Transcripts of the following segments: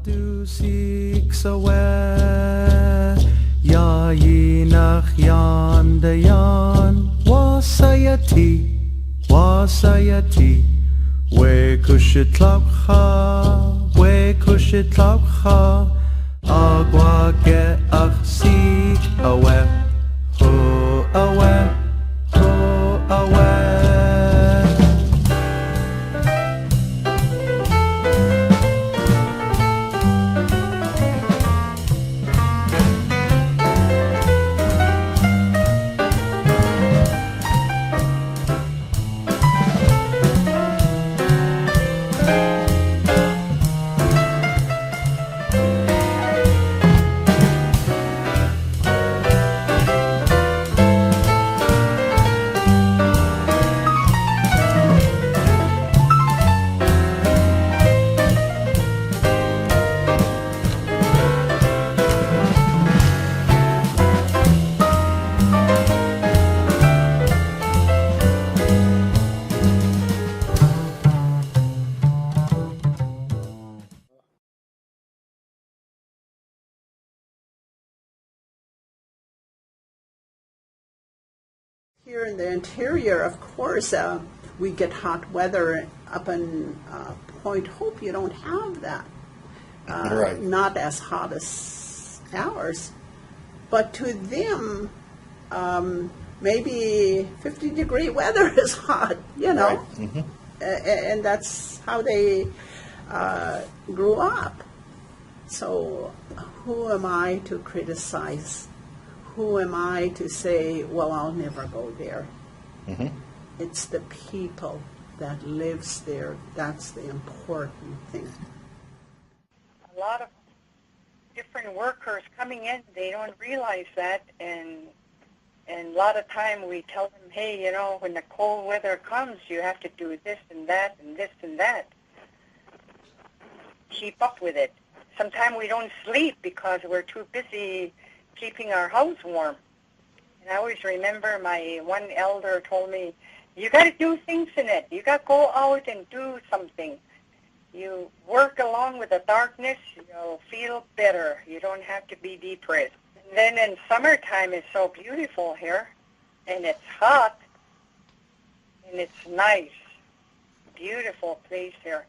du siehst ya nach yan de yan wasayati we kushitlakha agwa ge aksi awe ho awe ho awe. Here in the interior, of course, we get hot weather. Up in Point Hope, you don't have that. Right. Not as hot as ours. But to them, maybe 50-degree weather is hot, you know. Right. Mm-hmm. And that's how they grew up. So who am I to criticize? Who am I to say, well, I'll never go there? Mm-hmm. It's the people that lives there. That's the important thing. A lot of different workers coming in, they don't realize that, and a lot of time we tell them, hey, you know, when the cold weather comes, you have to do this and that and this and that. Keep up with it. Sometimes we don't sleep because we're too busy keeping our house warm. And I always remember my one elder told me, you got to do things in it. You got to go out and do something. You work along with the darkness, you'll feel better. You don't have to be depressed. And then in summertime, it's so beautiful here, and it's hot, and it's nice. Beautiful place here.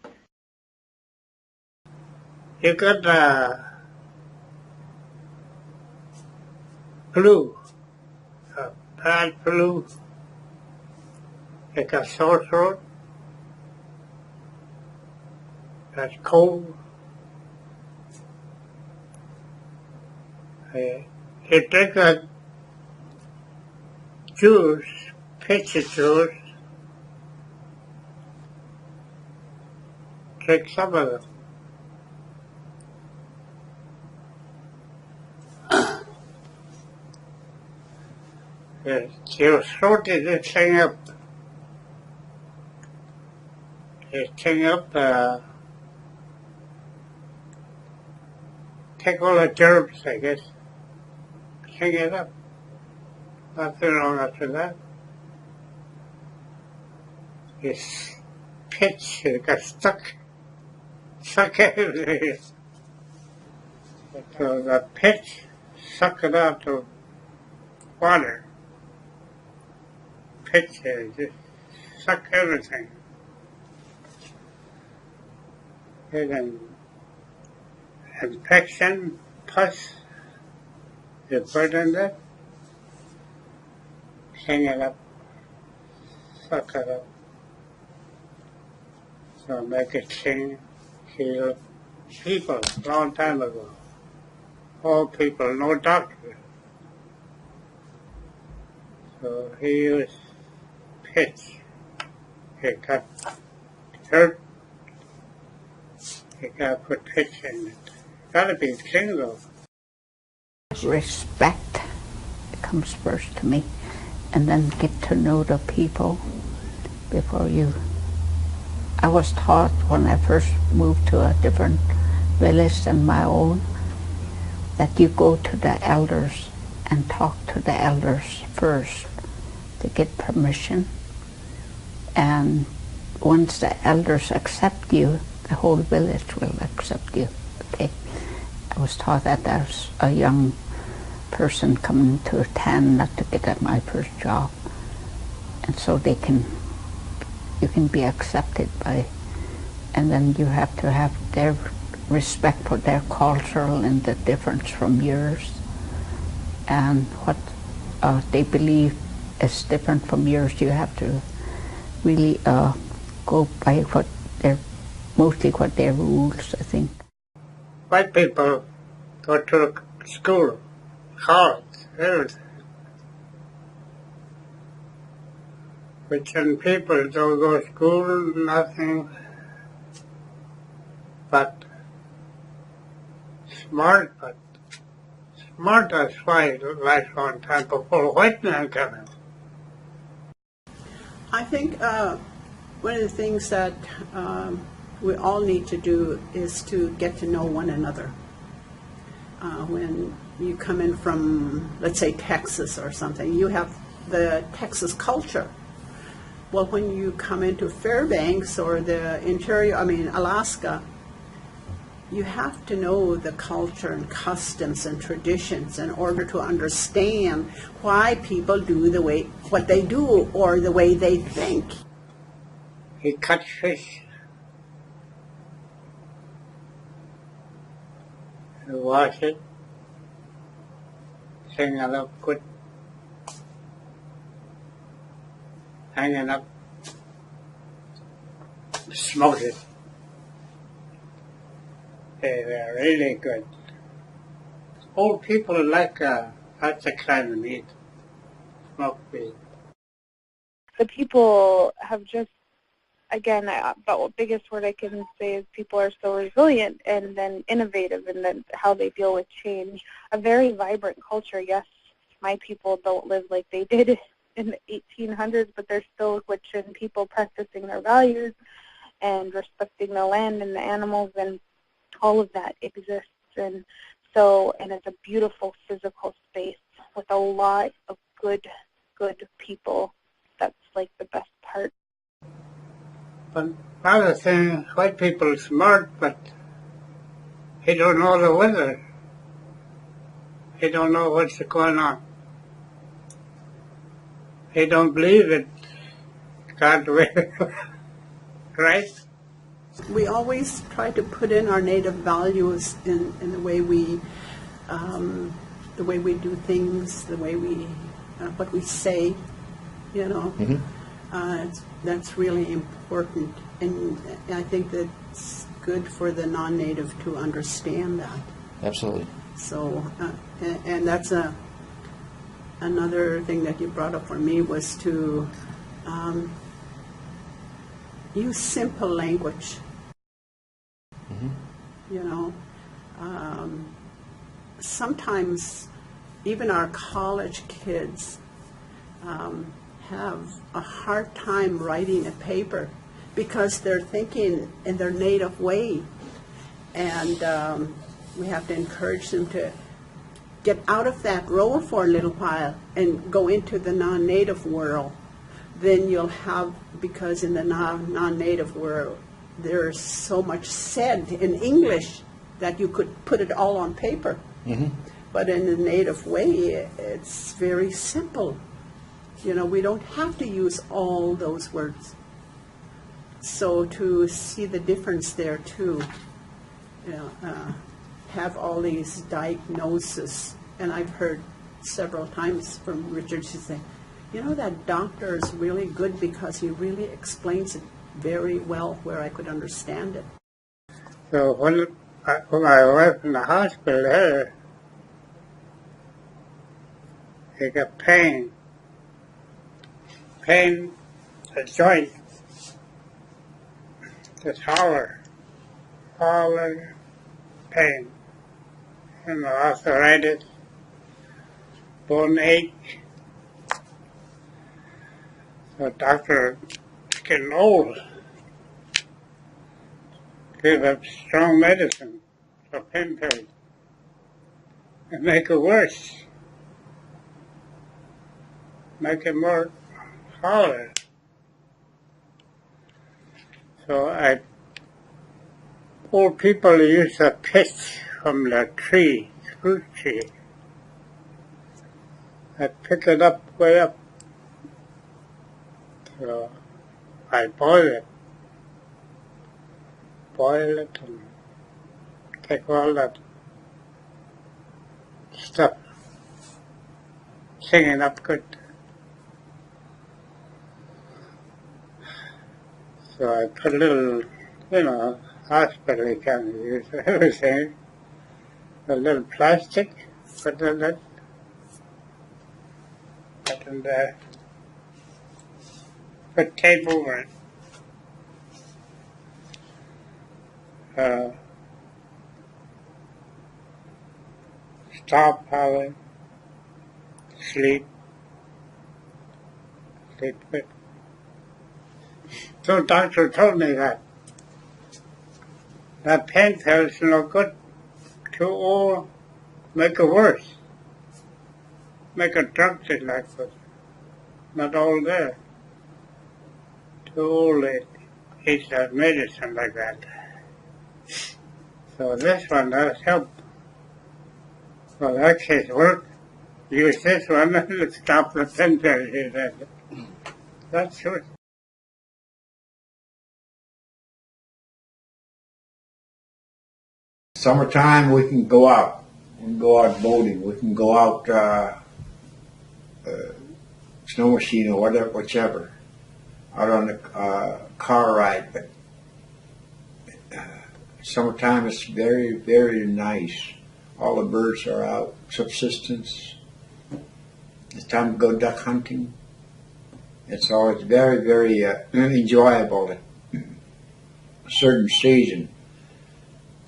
You got flu, bad flu, you got sore throat, that's cold. You drink a juice, peach juice, drink some of it. Your throat is thing up. It's thing up, take all the germs, I guess. Hang it up. Nothing wrong after that. It's pitch, it got stuck everywhere. So the pitch sucked it out to water. Pitch just suck everything. And then infection, pus, you burn it, hang it up, suck it up. So make it clean, heal people long time ago. All people, no doctor. So he used pitch. He got hurt. He got to put pitch in it. Gotta be clean though. Respect comes first to me, and then get to know the people before you. I was taught when I first moved to a different village than my own that you go to the elders and talk to the elders first to get permission, and once the elders accept you, the whole village will accept you. I was taught that as a young person coming to town not to get at my first job, and so you can be accepted by, and then you have to have their respect for their cultural and the difference from yours, and what they believe is different from yours. You have to really go by mostly what their rules, I think. White people go to school, college, everything. Which people don't go to school, nothing but smart, but smart as why last long time before white man come in. I think one of the things that we all need to do is to get to know one another. When you come in from, let's say, Texas or something, you have the Texas culture. Well, when you come into Fairbanks or the interior, Alaska, you have to know the culture and customs and traditions in order to understand why people do what they do or the way they think. He cut fish. He wash it, hang it up good, hang it up, smoke it. They're really good. Old people like that's the kind of meat, smoked meat. The people have just, again, the biggest word I can say is people are so resilient and then innovative and then how they deal with change. A very vibrant culture. Yes, my people don't live like they did in the 1800s, but there's still Gwich'in people practicing their values and respecting the land and the animals, and all of that exists. And it's a beautiful physical space with a lot of good people. That's like the best part. But another thing, white people are smart, but he don't know the weather. He don't know what's going on. He don't believe it. God will. Right? We always try to put in our native values in the way we do things, the way we what we say, you know. Mm-hmm. That's really important, and I think that's good for the non-native to understand that. Absolutely. So, and that's another thing that you brought up for me was to use simple language. Mm-hmm. You know, sometimes even our college kids have a hard time writing a paper because they're thinking in their native way, and we have to encourage them to get out of that role for a little while and go into the non-native world. Then you'll have, because in the non-native world there's so much said in English that you could put it all on paper. Mm-hmm. But in the native way, it's very simple. You know, we don't have to use all those words. So to see the difference there too, you know, have all these diagnoses, and I've heard several times from Richard to say, you know, that doctor is really good because he really explains it very well where I could understand it. So when I was in the hospital there, he got pain, the joint, this holler, pain, and the arthritis, bone ache. The doctor getting old. Give up strong medicine for pain pills and make it worse. Make it more harder. So old people use a pitch from the tree, fruit tree. I pick it up way up. So I boil it and take all that stuff, singing up good. So I put a little, hospital you can use everything, a little plastic, put in it, put tape over it. Stop howling, sleep good. So doctor told me that pain pill is no good. Too old, make it worse. Make a drug thing like this. Not all there. Too old, it eats that medicine like that. So this one does help. Well, that case worked. Use this one and stop the pain pill, he said. That's good. Summertime, we can go out. We can go out boating. We can go out snow machine or whatever, whichever, out on a car ride. But summertime is very, very nice. All the birds are out, subsistence. It's time to go duck hunting. It's always very, very enjoyable at a certain season.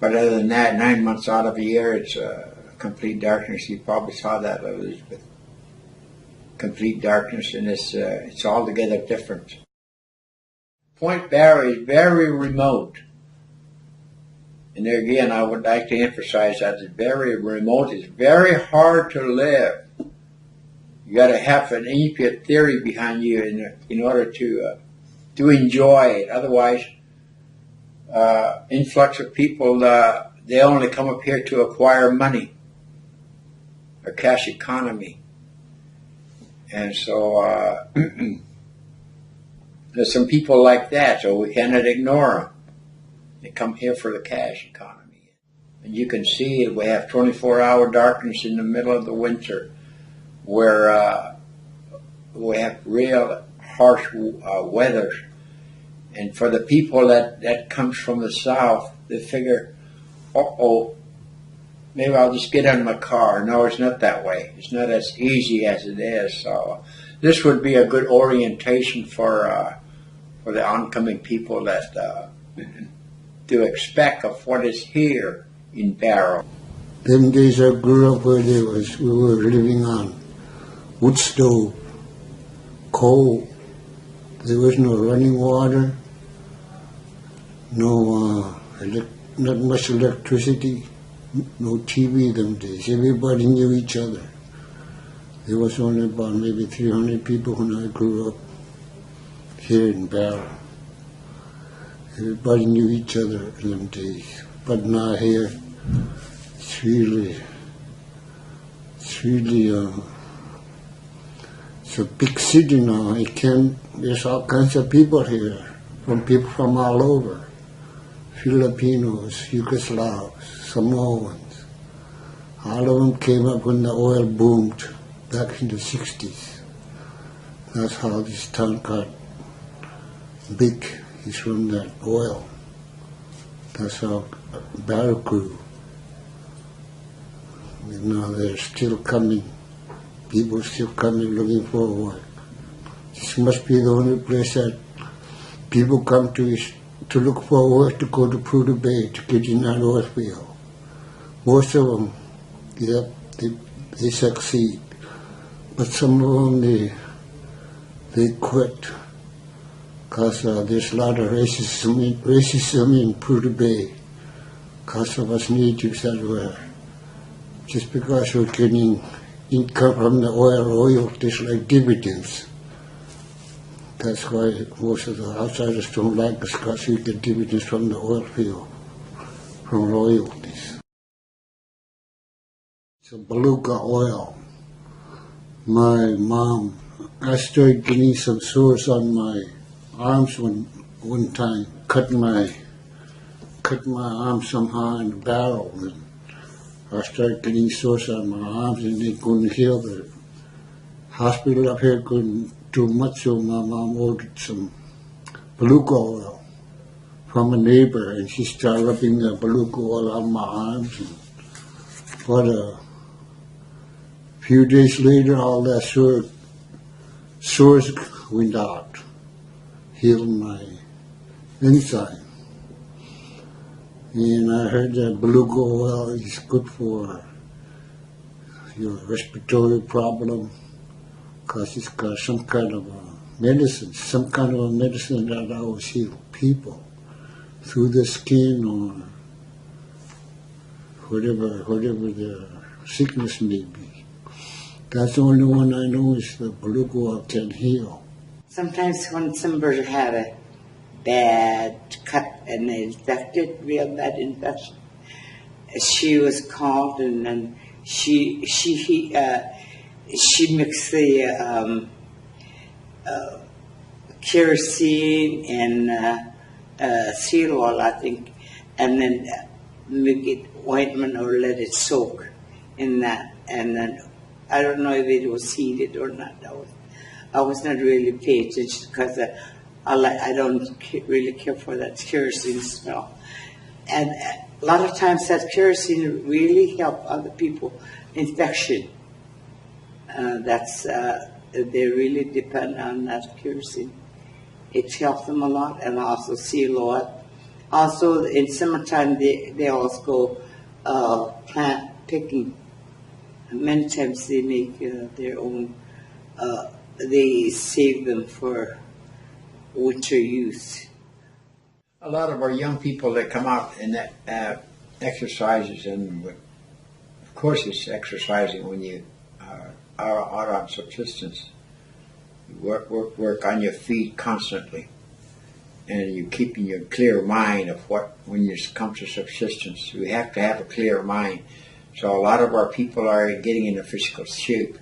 But other than that, 9 months out of the year, it's complete darkness. You probably saw that, Elizabeth. Complete darkness, and it's altogether different. Point Barrow is very remote. And there again, I would like to emphasize that it's very remote. It's very hard to live. You got to have an immediate theory behind you in order to enjoy it. Otherwise, influx of people, they only come up here to acquire money, a cash economy. And so there's some people like that, so we cannot ignore them. They come here for the cash economy. And you can see we have 24-hour darkness in the middle of the winter, where we have real harsh weather. And for the people that comes from the south, they figure, maybe I'll just get in my car. No, it's not that way. It's not as easy as it is. So this would be a good orientation for the oncoming people that to expect of what is here in Barrow. Them days I grew up where we were living on wood stove, coal. There was no running water, no not much electricity, no TV them days. Everybody knew each other. There was only about maybe 300 people when I grew up here in Barrow. Everybody knew each other in them days. But now here, it's really it's a big city now. There's all kinds of people here, people from all over. Filipinos, Yugoslavs, Samoans. All of them came up when the oil boomed back in the 60s. That's how this town got big. It's from that oil. That's how Barrow grew. And now they're still coming. People still coming looking for work. This must be the only place that people come to look for work, to go to Prudhoe Bay, to get in that oil field. Most of them, they succeed. But some of them, they quit. Because there's a lot of racism in Prudhoe Bay. Because of us natives that were. Just because we're getting income from the oil, just like dividends. That's why most of the outsiders don't like us, because we get dividends from the oil field. from royalties. So beluga oil. My mom, I started getting some sores on my arms one time. Cut my arm somehow in the barrel, and I started getting sores on my arms, and they couldn't heal. The hospital up here couldn't do much, so my mom ordered some beluga oil from a neighbor, and she started rubbing the beluga oil on my arms. And what a few days later, all that sores went out, healed my inside. And I heard that beluga oil is good for your respiratory problem because it's got some kind of a medicine that always heals people through the skin or whatever their sickness may be. That's the only one I know is the beluga oil can heal. Sometimes when somebody had a bad cut and infected, real bad infection, she was called and then she mixed the kerosene and seal oil, I think, and then make it ointment or let it soak in that, and then I don't know if it was heated or not. I was not really paying attention because I don't really care for that kerosene smell. And a lot of times that kerosene really help other people infection. They really depend on that kerosene. It helps them a lot, and also seal oil. Also in summertime they also go plant picking. Many times they make their own, they save them for winter use. A lot of our young people that come out and that exercises, and of course it's exercising when you are out on subsistence. You work on your feet constantly, and you're keeping your clear mind of when you come to subsistence. We have to have a clear mind. So a lot of our people are getting into physical shape.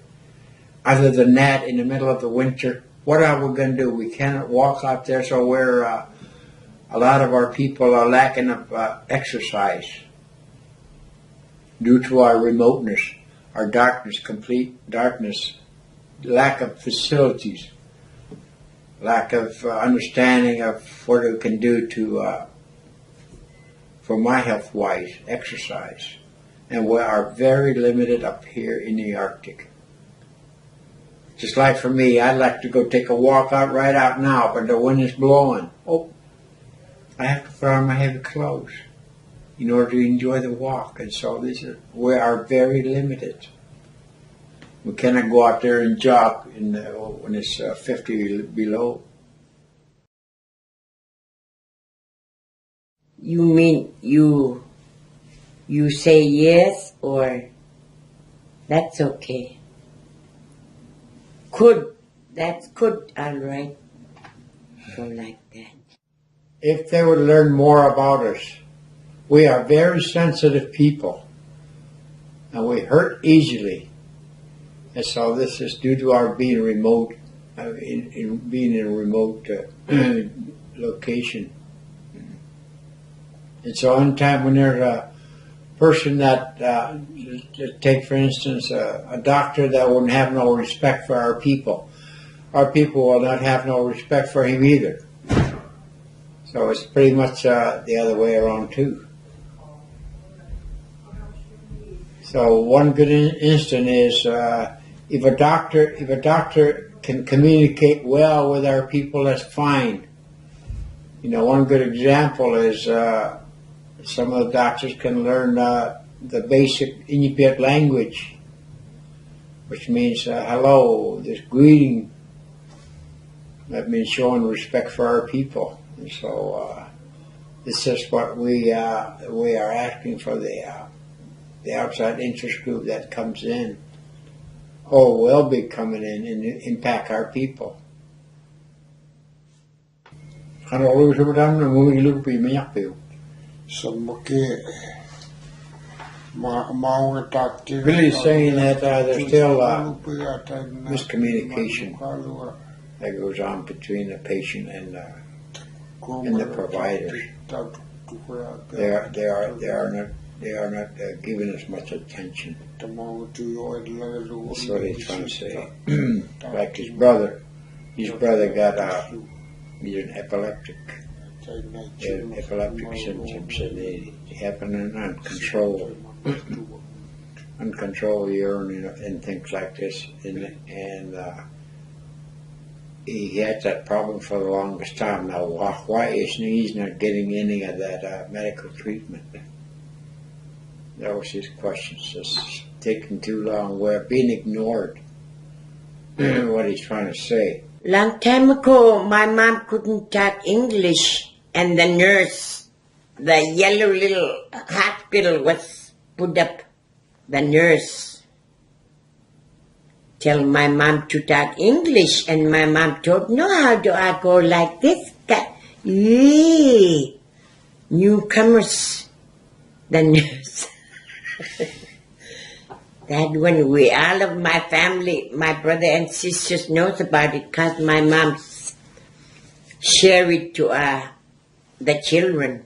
Other than that, in the middle of the winter, what are we going to do? We cannot walk out there, so a lot of our people are lacking of exercise due to our remoteness, our darkness, complete darkness, lack of facilities, lack of understanding of what we can do to, for my health-wise, exercise. And we are very limited up here in the Arctic. Just like for me, I'd like to go take a walk right out now, but the wind is blowing. Oh, I have to put on my heavy clothes in order to enjoy the walk. And so we are very limited. We cannot go out there and jog when it's 50 below. You mean you say yes or that's okay? That's good, all right. Go like that. If they would learn more about us, we are very sensitive people, and we hurt easily. And so this is due to our being remote, being in a remote location. And so anytime when there's a person that, take for instance, a doctor that wouldn't have no respect for our people will not have no respect for him either. So it's pretty much the other way around too. So one good instant is if a doctor can communicate well with our people, that's fine. You know, one good example is some of the doctors can learn the basic Inupiat language, which means hello, this greeting. That means showing respect for our people. And so this is what we are asking for the outside interest group that comes in, or will be coming in and impact our people. Billy's saying that there's still miscommunication that goes on between the patient and the providers. They are not giving us much attention. That's what he's trying to say. Like his brother got he's an epileptic. He had epileptic symptoms, and they happen uncontrolled urine and things like this, and he had that problem for the longest time. Now, why isn't he not getting any of that medical treatment? That was his question. It's taking too long. We're being ignored. What he's trying to say. Long time ago, my mom couldn't talk English, and the nurse, the yellow little hospital was put up. The nurse tell my mom to talk English, and my mom told, no, how do I go like this? Newcomers, the nurse. That when all of my family, my brother and sisters knows about it, because my mom share it to the children.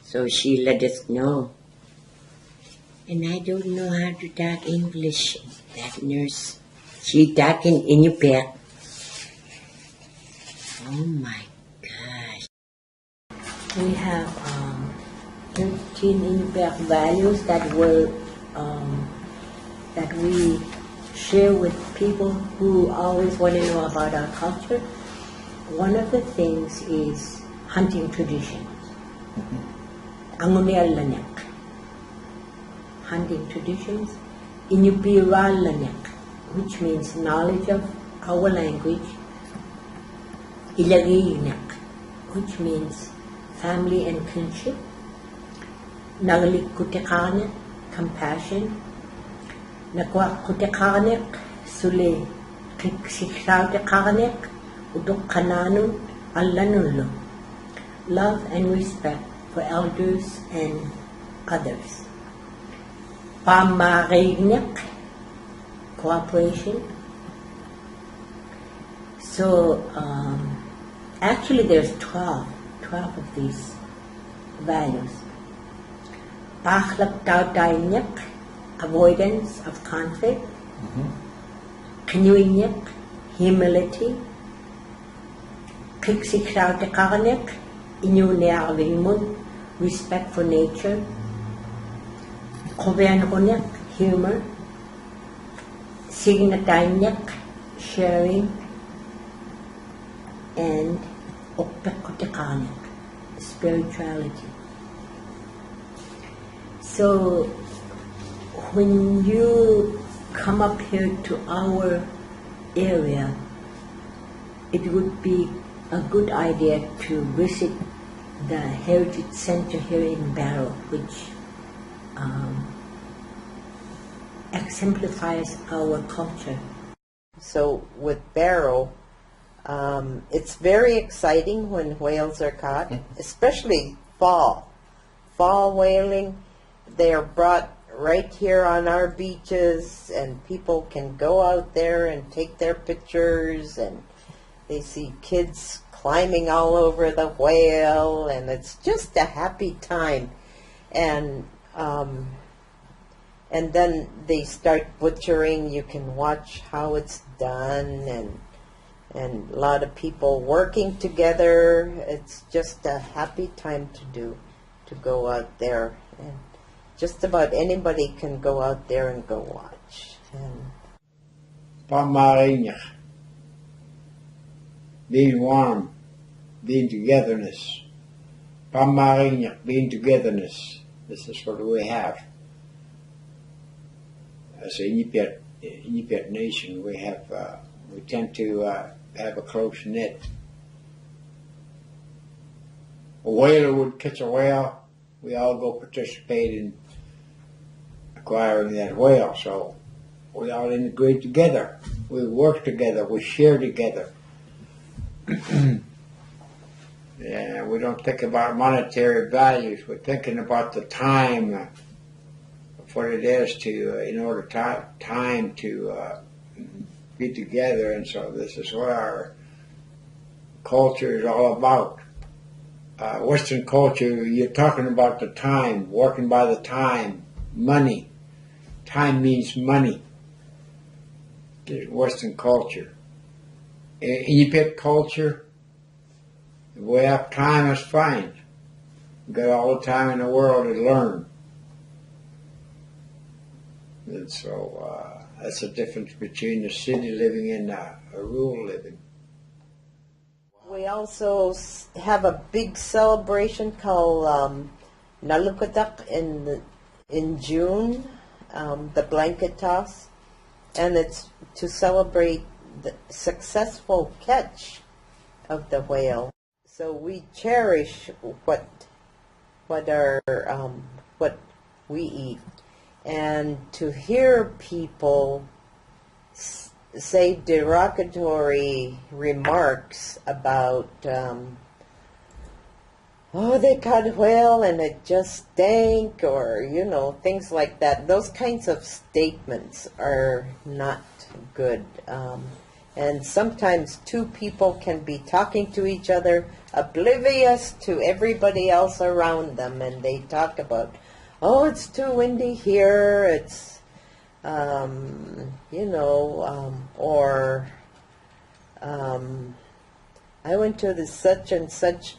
So she let us know. And I don't know how to talk English. That nurse, she talking in your back. Oh my gosh. We have 13 impact values that will that we share with people who always want to know about our culture. One of the things is hunting traditions. Angunial lanyak. Hunting traditions. Inupiral lanyak, which means knowledge of our language. Ilagi lanyak, which means family and kinship. Nagalik kutikane, compassion. Nakwa kutikane, sule kiksikraw tikane, udok kananun, allanullo. Love and respect for elders and others. Pamarinig, cooperation. So actually there's 12 of these values. Pahlagtawtaynik, avoidance of conflict. Kanyuinik, humility. Kiksikraw-tikanik, inyunearvingmun, respect for nature. Koveanronik, humor. Signataynik, sharing. And Okpekotikanik, spirituality. So when you come up here to our area, it would be a good idea to visit the Heritage Center here in Barrow, which exemplifies our culture. So with Barrow, it's very exciting when whales are caught, especially fall. Fall whaling, they are brought right here on our beaches, and people can go out there and take their pictures, and they see kids climbing all over the whale, and it's just a happy time. And then they start butchering. You can watch how it's done, and a lot of people working together. It's just a happy time to go out there, and just about anybody can go out there and go watch. Pamarinya, being warm, being togetherness. Pamarinya, being togetherness. This is what we have. As a Inupiat nation, we tend to have a close knit. A whaler would catch a whale, we all go participate in acquiring that whale. So we all integrate together. We work together. We share together. Yeah, we don't think about monetary values. We're thinking about the time of what it is to, in order time to be together. And so this is what our culture is all about. Western culture, you're talking about the time, working by the time, money. Time means money. Western culture. Egypt culture, if we have time, that's fine. We've got all the time in the world to learn. And so that's the difference between the city living and a rural living. We also have a big celebration called Nalukadak in June, the blanket toss, and it's to celebrate the successful catch of the whale. So we cherish what we eat, and to hear people say derogatory remarks about oh, they caught whale and it just stank, or things like that. Those kinds of statements are not good. And sometimes two people can be talking to each other, oblivious to everybody else around them, and they talk about, oh, it's too windy here, it's, or I went to the such and such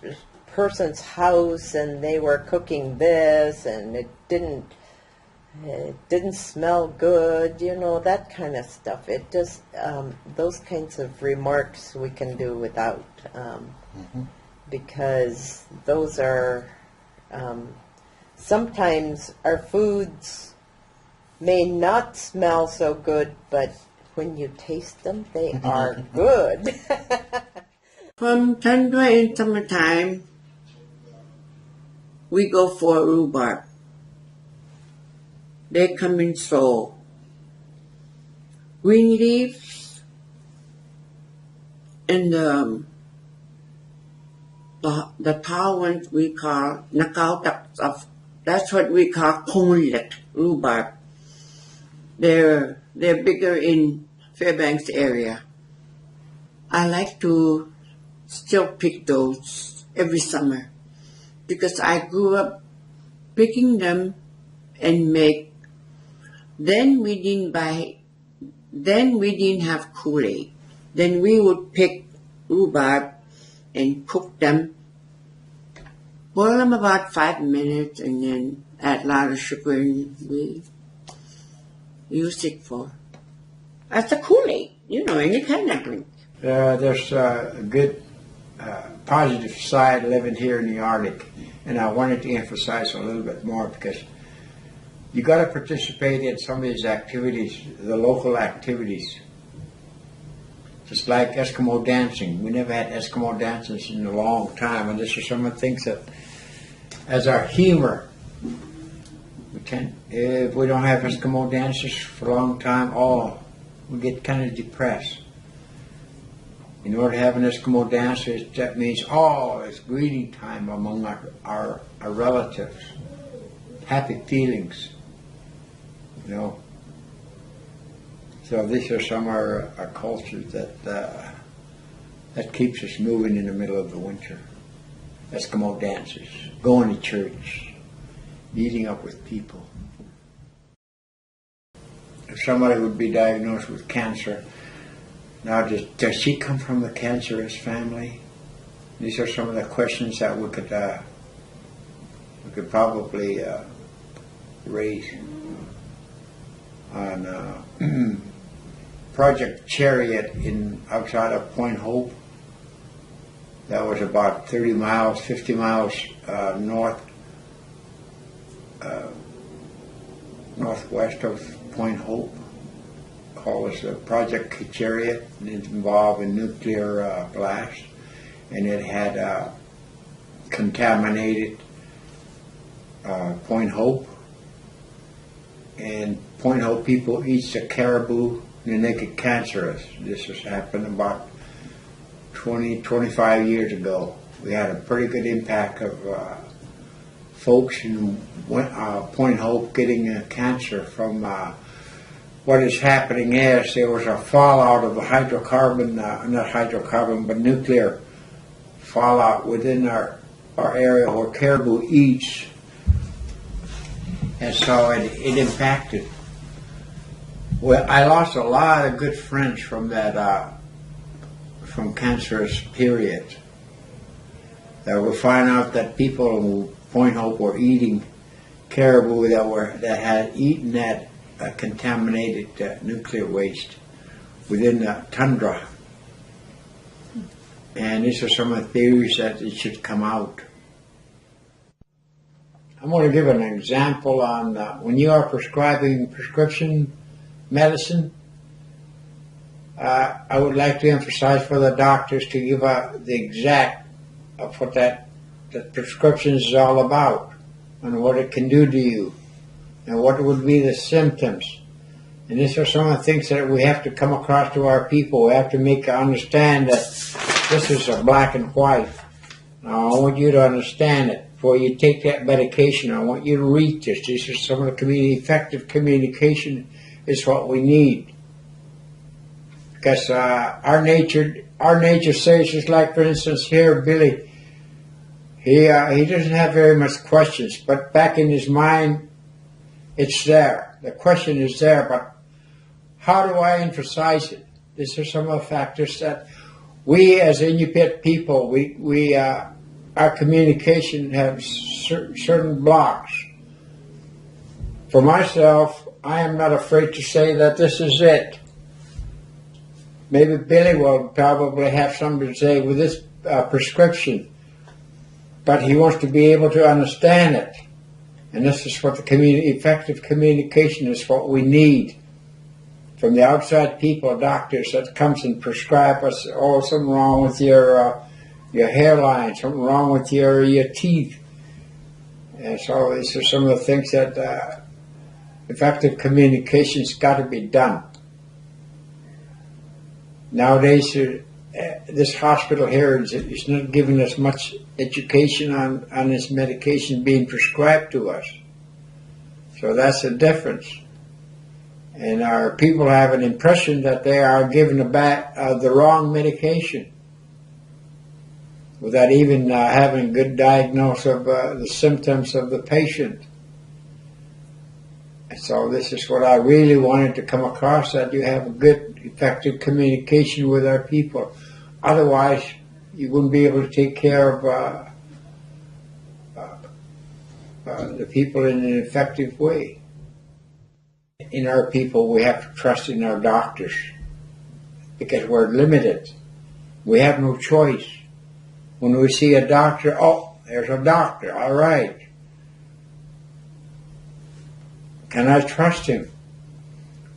person's house and they were cooking this and it didn't smell good, that kind of stuff. It just, those kinds of remarks we can do without, because those are, sometimes our foods may not smell so good, but when you taste them, they are good. From Tundra in summertime, we go for rhubarb. They come in slow. Green leaves and the tall ones we call nakautak. That's what we call konglet, rhubarb. They're bigger in Fairbanks area. I like to still pick those every summer because I grew up picking them and make. Then we didn't have Kool-Aid. Then we would pick rhubarb and cook them. Boil them about 5 minutes and then add a lot of sugar and we use it for. That's a Kool-Aid, any kind of drink. There's a good positive side living here in the Arctic, and I wanted to emphasize a little bit more because you got to participate in some of these activities, the local activities. Just like Eskimo dancing. We never had Eskimo dances in a long time, and this is some of the things that, as our humor, if we don't have Eskimo dances for a long time, we get kind of depressed. In order to have an Eskimo dance, that means it's greeting time among our relatives. Happy feelings, So these are some of our cultures that keeps us moving in the middle of the winter. Eskimo dances, going to church, meeting up with people. If somebody would be diagnosed with cancer, now does she come from the cancerous family? These are some of the questions that we could probably raise on Project Chariot outside of Point Hope. That was about 50 miles northwest of Point Hope. Called as Project Chariot. It involved a nuclear blast, and it had contaminated Point Hope. And Point Hope people eat the caribou and they get cancerous. This has happened about 25 years ago. We had a pretty good impact of folks in Point Hope getting cancer from what is happening is there was a fallout of the hydrocarbon, not hydrocarbon, but nuclear fallout within our area where caribou eats. And so it impacted. Well, I lost a lot of good friends from that, from cancerous period. That we find out that people in Point Hope were eating caribou that had eaten that contaminated nuclear waste within the tundra. And these are some of the theories that it should come out. I'm going to give an example on when you are prescribing prescription medicine. I would like to emphasize for the doctors to give the exact of what that prescription is all about and what it can do to you and what would be the symptoms. And these are some of the things that we have to come across to our people. We have to make understand that this is a black and white. Now, I want you to understand it. Before you take that medication, I want you to read this. This is some of the effective communication is what we need. Because our nature says, just like, for instance, here, Billy, he doesn't have very much questions, but back in his mind, it's there. The question is there, but how do I emphasize it? These are some of the factors that we as Inupiat people, our communication has certain blocks. For myself, I am not afraid to say that this is it. Maybe Billy will probably have something to say with this prescription, but he wants to be able to understand it. And this is what effective communication is what we need from the outside people, doctors that comes and prescribe us, oh, something wrong with your hairline, something wrong with your teeth. And so these are some of the things that effective communication's got to be done. Nowadays, this hospital here is not giving us much education on this medication being prescribed to us. So that's the difference. And our people have an impression that they are given the wrong medication without even having a good diagnosis of the symptoms of the patient. And so this is what I really wanted to come across, that you have a good, effective communication with our people. Otherwise, you wouldn't be able to take care of the people in an effective way. In our people, we have to trust in our doctors because we're limited. We have no choice. When we see a doctor, oh, there's a doctor, all right. Can I trust him?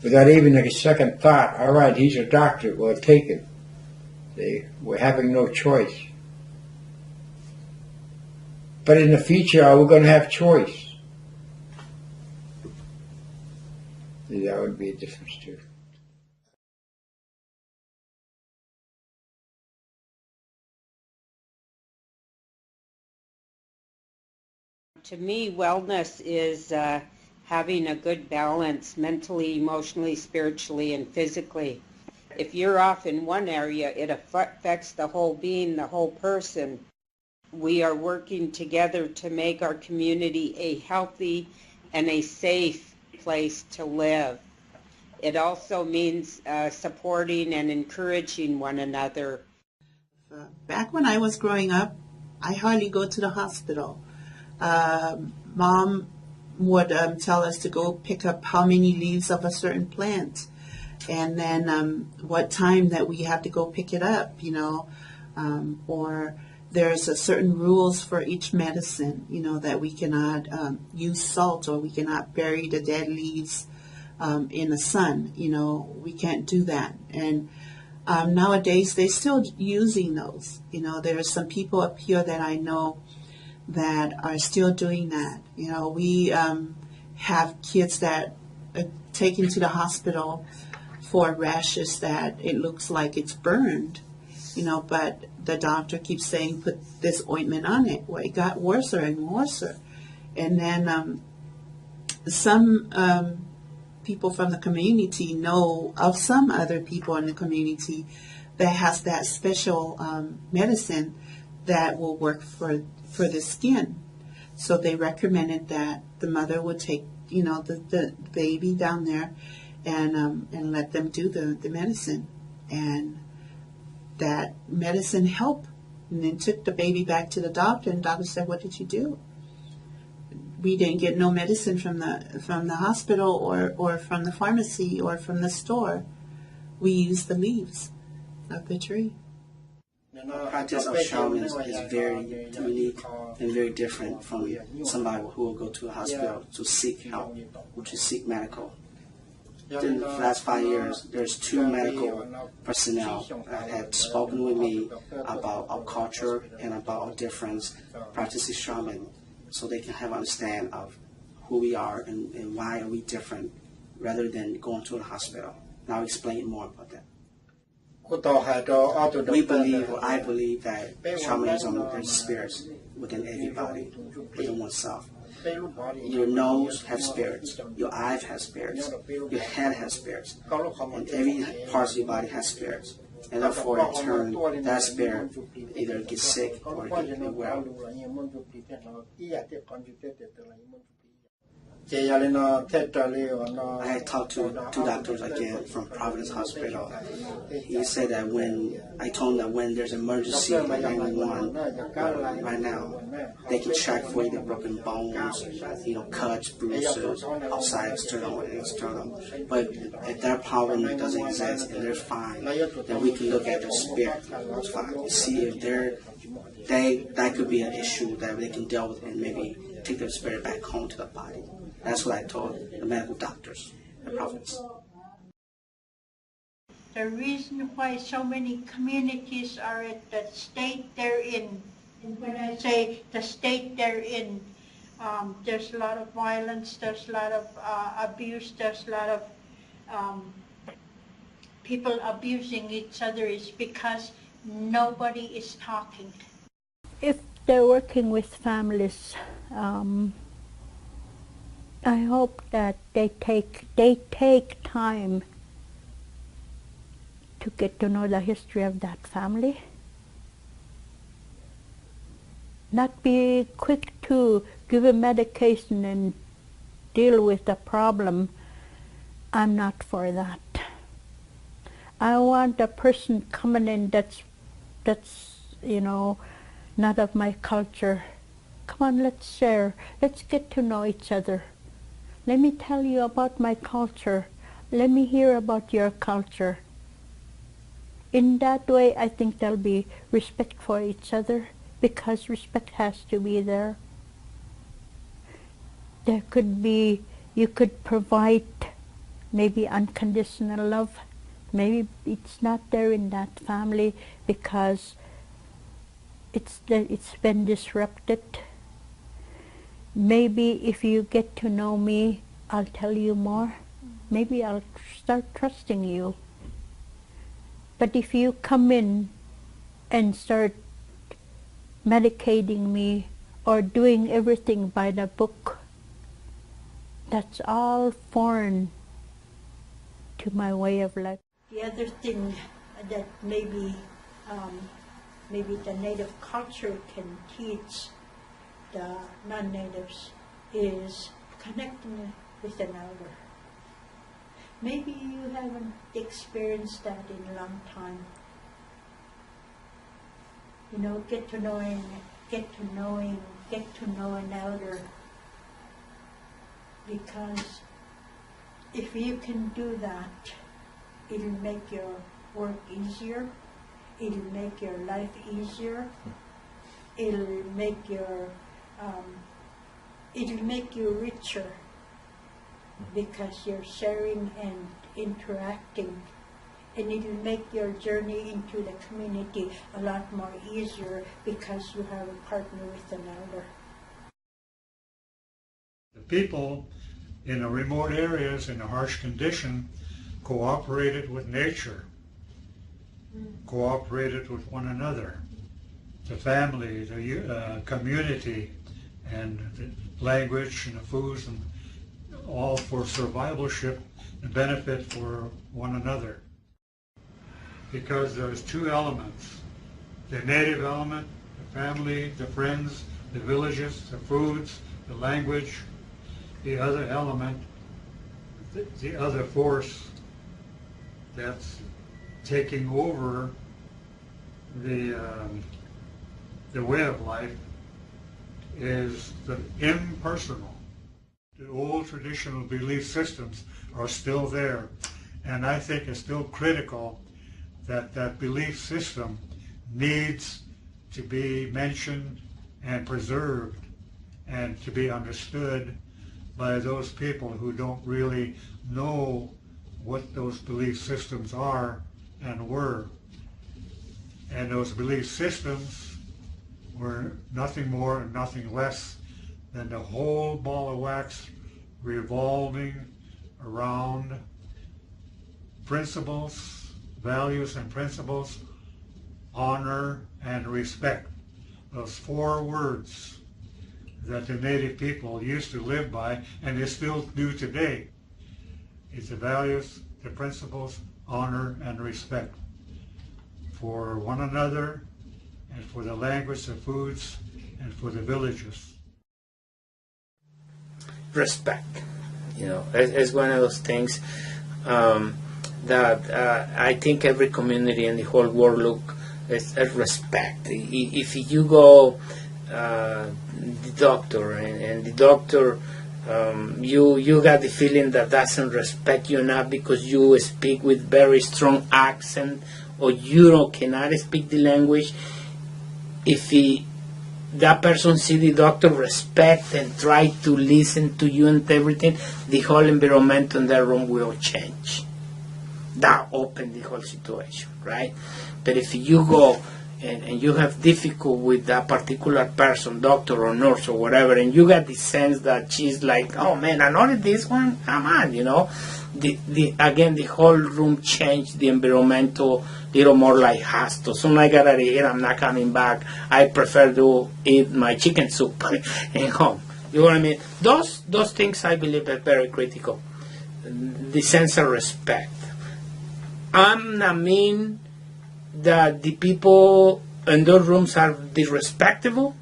Without even a second thought, all right, he's a doctor, we'll take him. See, we're having no choice. But in the future, are we going to have choice? See, that would be a difference too. To me, wellness is having a good balance mentally, emotionally, spiritually, and physically. If you're off in one area, it affects the whole being, the whole person. We are working together to make our community a healthy and a safe place to live. It also means supporting and encouraging one another. Back when I was growing up, I hardly go to the hospital. Mom would tell us to go pick up how many leaves of a certain plant, and then what time that we have to go pick it up, or there's a certain rules for each medicine, that we cannot use salt, or we cannot bury the dead leaves in the sun. We can't do that. And nowadays they're still using those. There are some people up here that I know that are still doing that. We have kids that are taken to the hospital for rashes that it looks like it's burned. but the doctor keeps saying, put this ointment on it. Well, it got worse and worse. And then some people from the community know of some other people in the community that has that special medicine that will work for the skin. So they recommended that the mother would take, the baby down there and let them do the medicine. And that medicine helped. And then took the baby back to the doctor, and the doctor said, "What did you do?" We didn't get no medicine from the hospital or from the pharmacy or from the store. We used the leaves of the tree. The practice of shamanism is very unique and very different from somebody who will go to a hospital to seek help, to seek medical. In the last 5 years, there's 2 medical personnel that have spoken with me about our culture and about our difference practicing shaman, so they can have an understanding of who we are and why are we different, rather than going to a hospital. And I'll explain more about that. We believe, or I believe, that shamanism, there's spirits within everybody, within oneself. Your nose has spirits, your eyes have spirits, your head has spirits, and every part of your body has spirits. And therefore, in turn, that spirit either gets sick or gets well. I had talked to 2 doctors again from Providence Hospital. He said that I told him that when there's an emergency like 911 right now, they can check for either broken bones, cuts, bruises, outside, external and external. But if their problem doesn't exist and they're fine, then we can look at their spirit. It's fine. And see if that could be an issue that they can deal with and maybe take their spirit back home to the body. That's what I told the medical doctors at Providence. The reason why so many communities are at the state they're in, and when I say the state they're in, there's a lot of violence, there's a lot of abuse, there's a lot of people abusing each other, is because nobody is talking. If they're working with families, I hope that they take time to get to know the history of that family. Not be quick to give a medication and deal with the problem. I'm not for that. I want a person coming in that's not of my culture. Come on, let's share. Let's get to know each other. Let me tell you about my culture. Let me hear about your culture. In that way, I think there'll be respect for each other, because respect has to be there. You could provide maybe unconditional love. Maybe it's not there in that family because it's been disrupted. Maybe if you get to know me, I'll tell you more. Maybe I'll start trusting you. But if you come in and start medicating me or doing everything by the book, that's all foreign to my way of life. The other thing that maybe the native culture can teach the non-natives is connecting with an elder. Maybe you haven't experienced that in a long time. Get to know an elder. Because if you can do that, it'll make your work easier. It'll make your life easier. It'll make you richer, because you're sharing and interacting, and it'll make your journey into the community a lot more easier because you have a partner with an elder. The people in the remote areas in a harsh condition cooperated with nature. cooperated with one another. The family, the community, and the language and the foods, and all for survivalship and benefit for one another. Because there's two elements, the native element, the family, the friends, the villages, the foods, the language, the other element, the other force that's taking over the way of life is the impersonal. The old traditional belief systems are still there, and I think it's still critical that that belief system needs to be mentioned and preserved and to be understood by those people who don't really know what those belief systems are and were. And those belief systems were nothing more and nothing less than the whole ball of wax revolving around principles, values and principles, honor and respect. Those four words that the native people used to live by, and they still do today. It's the values, the principles, honor, and respect for one another, and for the language, the foods, and for the villages. Respect, is one of those things that I think every community in the whole world look at respect. If you go the doctor and the doctor you got the feeling that doesn't respect you enough because you speak with very strong accent or you cannot speak the language, if that person see the doctor respect and try to listen to you and everything, the whole environment in that room will change. That open the whole situation, right? But if you go and you have difficult with that particular person, doctor or nurse or whatever, and you get the sense that she's like, oh man, I know this one, come on, again, the whole room changed, the environmental, little more like hostile. Soon I got out of here, I'm not coming back. I prefer to eat my chicken soup at home. You know what I mean? Those things I believe are very critical. The sense of respect. I'm not mean that the people in those rooms are disrespectful,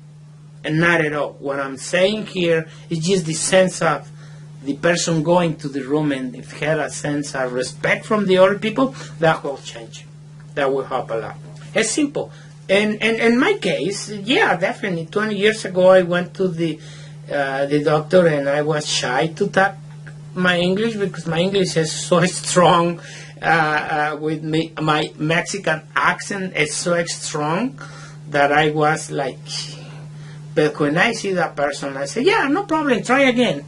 and not at all. What I'm saying here is just the sense of the person going to the room, and if he had a sense of respect from the other people, that will change. That will help a lot. It's simple. And in my case, yeah, definitely. 20 years ago, I went to the doctor, and I was shy to talk my English because my English is so strong. With me, my Mexican accent is so strong that I was like, but when I see that person, I say, yeah, no problem, try again.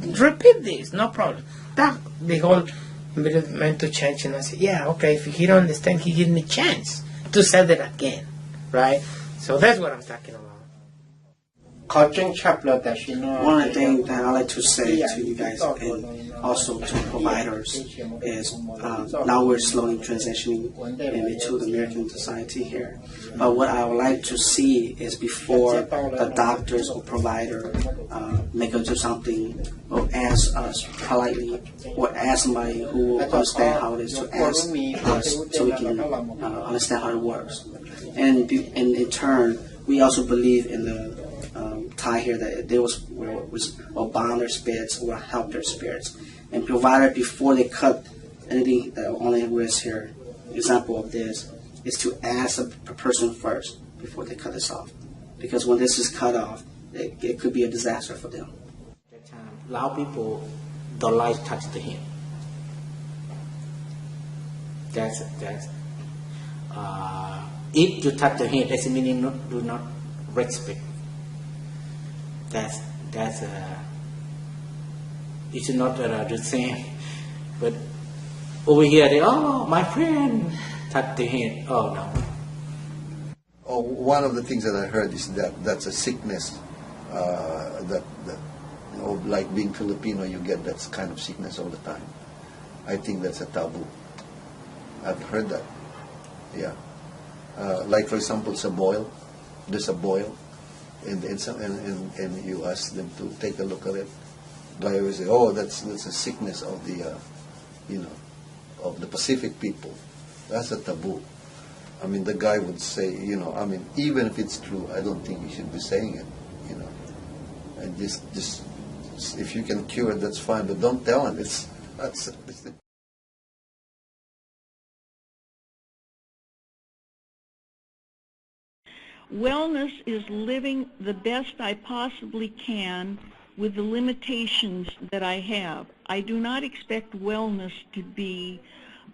Repeat this, no problem. That, the whole environment to change, and I say, yeah, okay, if he don't understand, he give me a chance to say that again, right? So that's what I'm talking about. One of the things that I like to say to you guys and also to providers is now we're slowly transitioning into the American society here. But what I would like to see is before the doctors or provider make us do something or ask us politely or ask somebody who will understand how it is to ask us so we can understand how it works. And in turn, we also believe in the tie here that they will bond their spirits or help their spirits. And provider, before they cut anything that only risk here, example of this is to ask a person first before they cut this off. Because when this is cut off, it could be a disaster for them. A lot of people don't like touch the hand. If you touch the hand, doesn't mean you do not respect. It's not the same. But over here, my friend touched the hand. Oh no. Oh, one of the things that I heard is that that's a sickness. That like being Filipino, you get that kind of sickness all the time. I think that's a taboo. I've heard that. Yeah. Like for example, it's a boil. There's a boil, and you ask them to take a look at it. They always say, "Oh, that's a sickness of the, of the Pacific people." That's a taboo. I mean, the guy would say, I mean, even if it's true, I don't think you should be saying it, And just if you can cure it, that's fine, but don't tell him. Wellness is living the best I possibly can with the limitations that I have. I do not expect wellness to be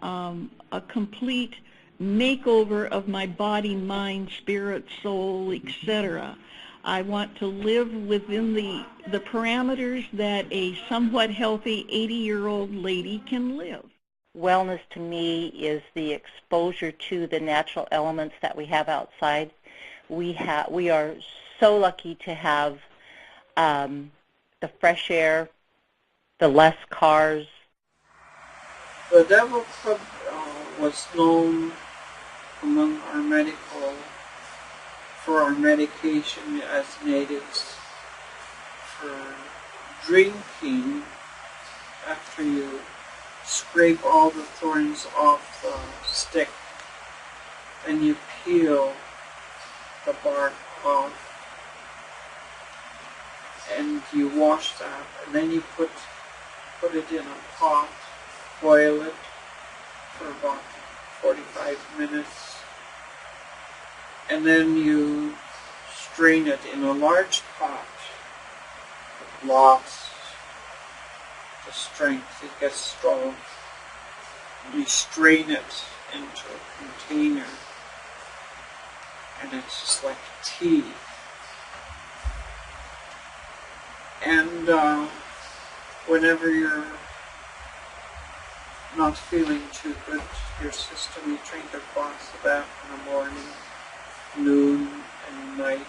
a complete makeover of my body, mind, spirit, soul, etc. I want to live within the parameters that a somewhat healthy 80-year-old lady can live. Wellness to me is the exposure to the natural elements that we have outside. We are so lucky to have the fresh air, the less cars. The Devil Club was known among our for our medication as natives for drinking after you scrape all the thorns off the stick and you peel the bark off and you wash that and then you put it in a pot, boil it for about 45 minutes and then you strain it in a large pot with lots of strength. It gets strong. You strain it into a container and it's just like tea. And whenever you're not feeling too good, your system, you drink a glass of that in the morning, noon, and night.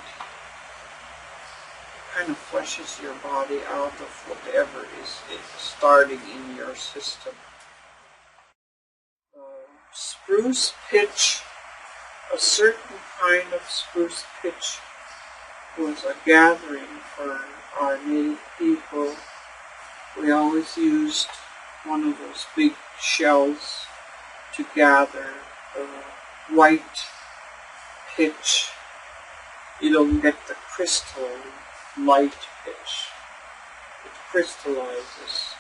Kind of flushes your body out of whatever is starting in your system. Spruce pitch, a certain kind of spruce pitch was a gathering for our native people. We always used one of those big shells to gather the white pitch. You don't get the crystal light pitch. It crystallizes.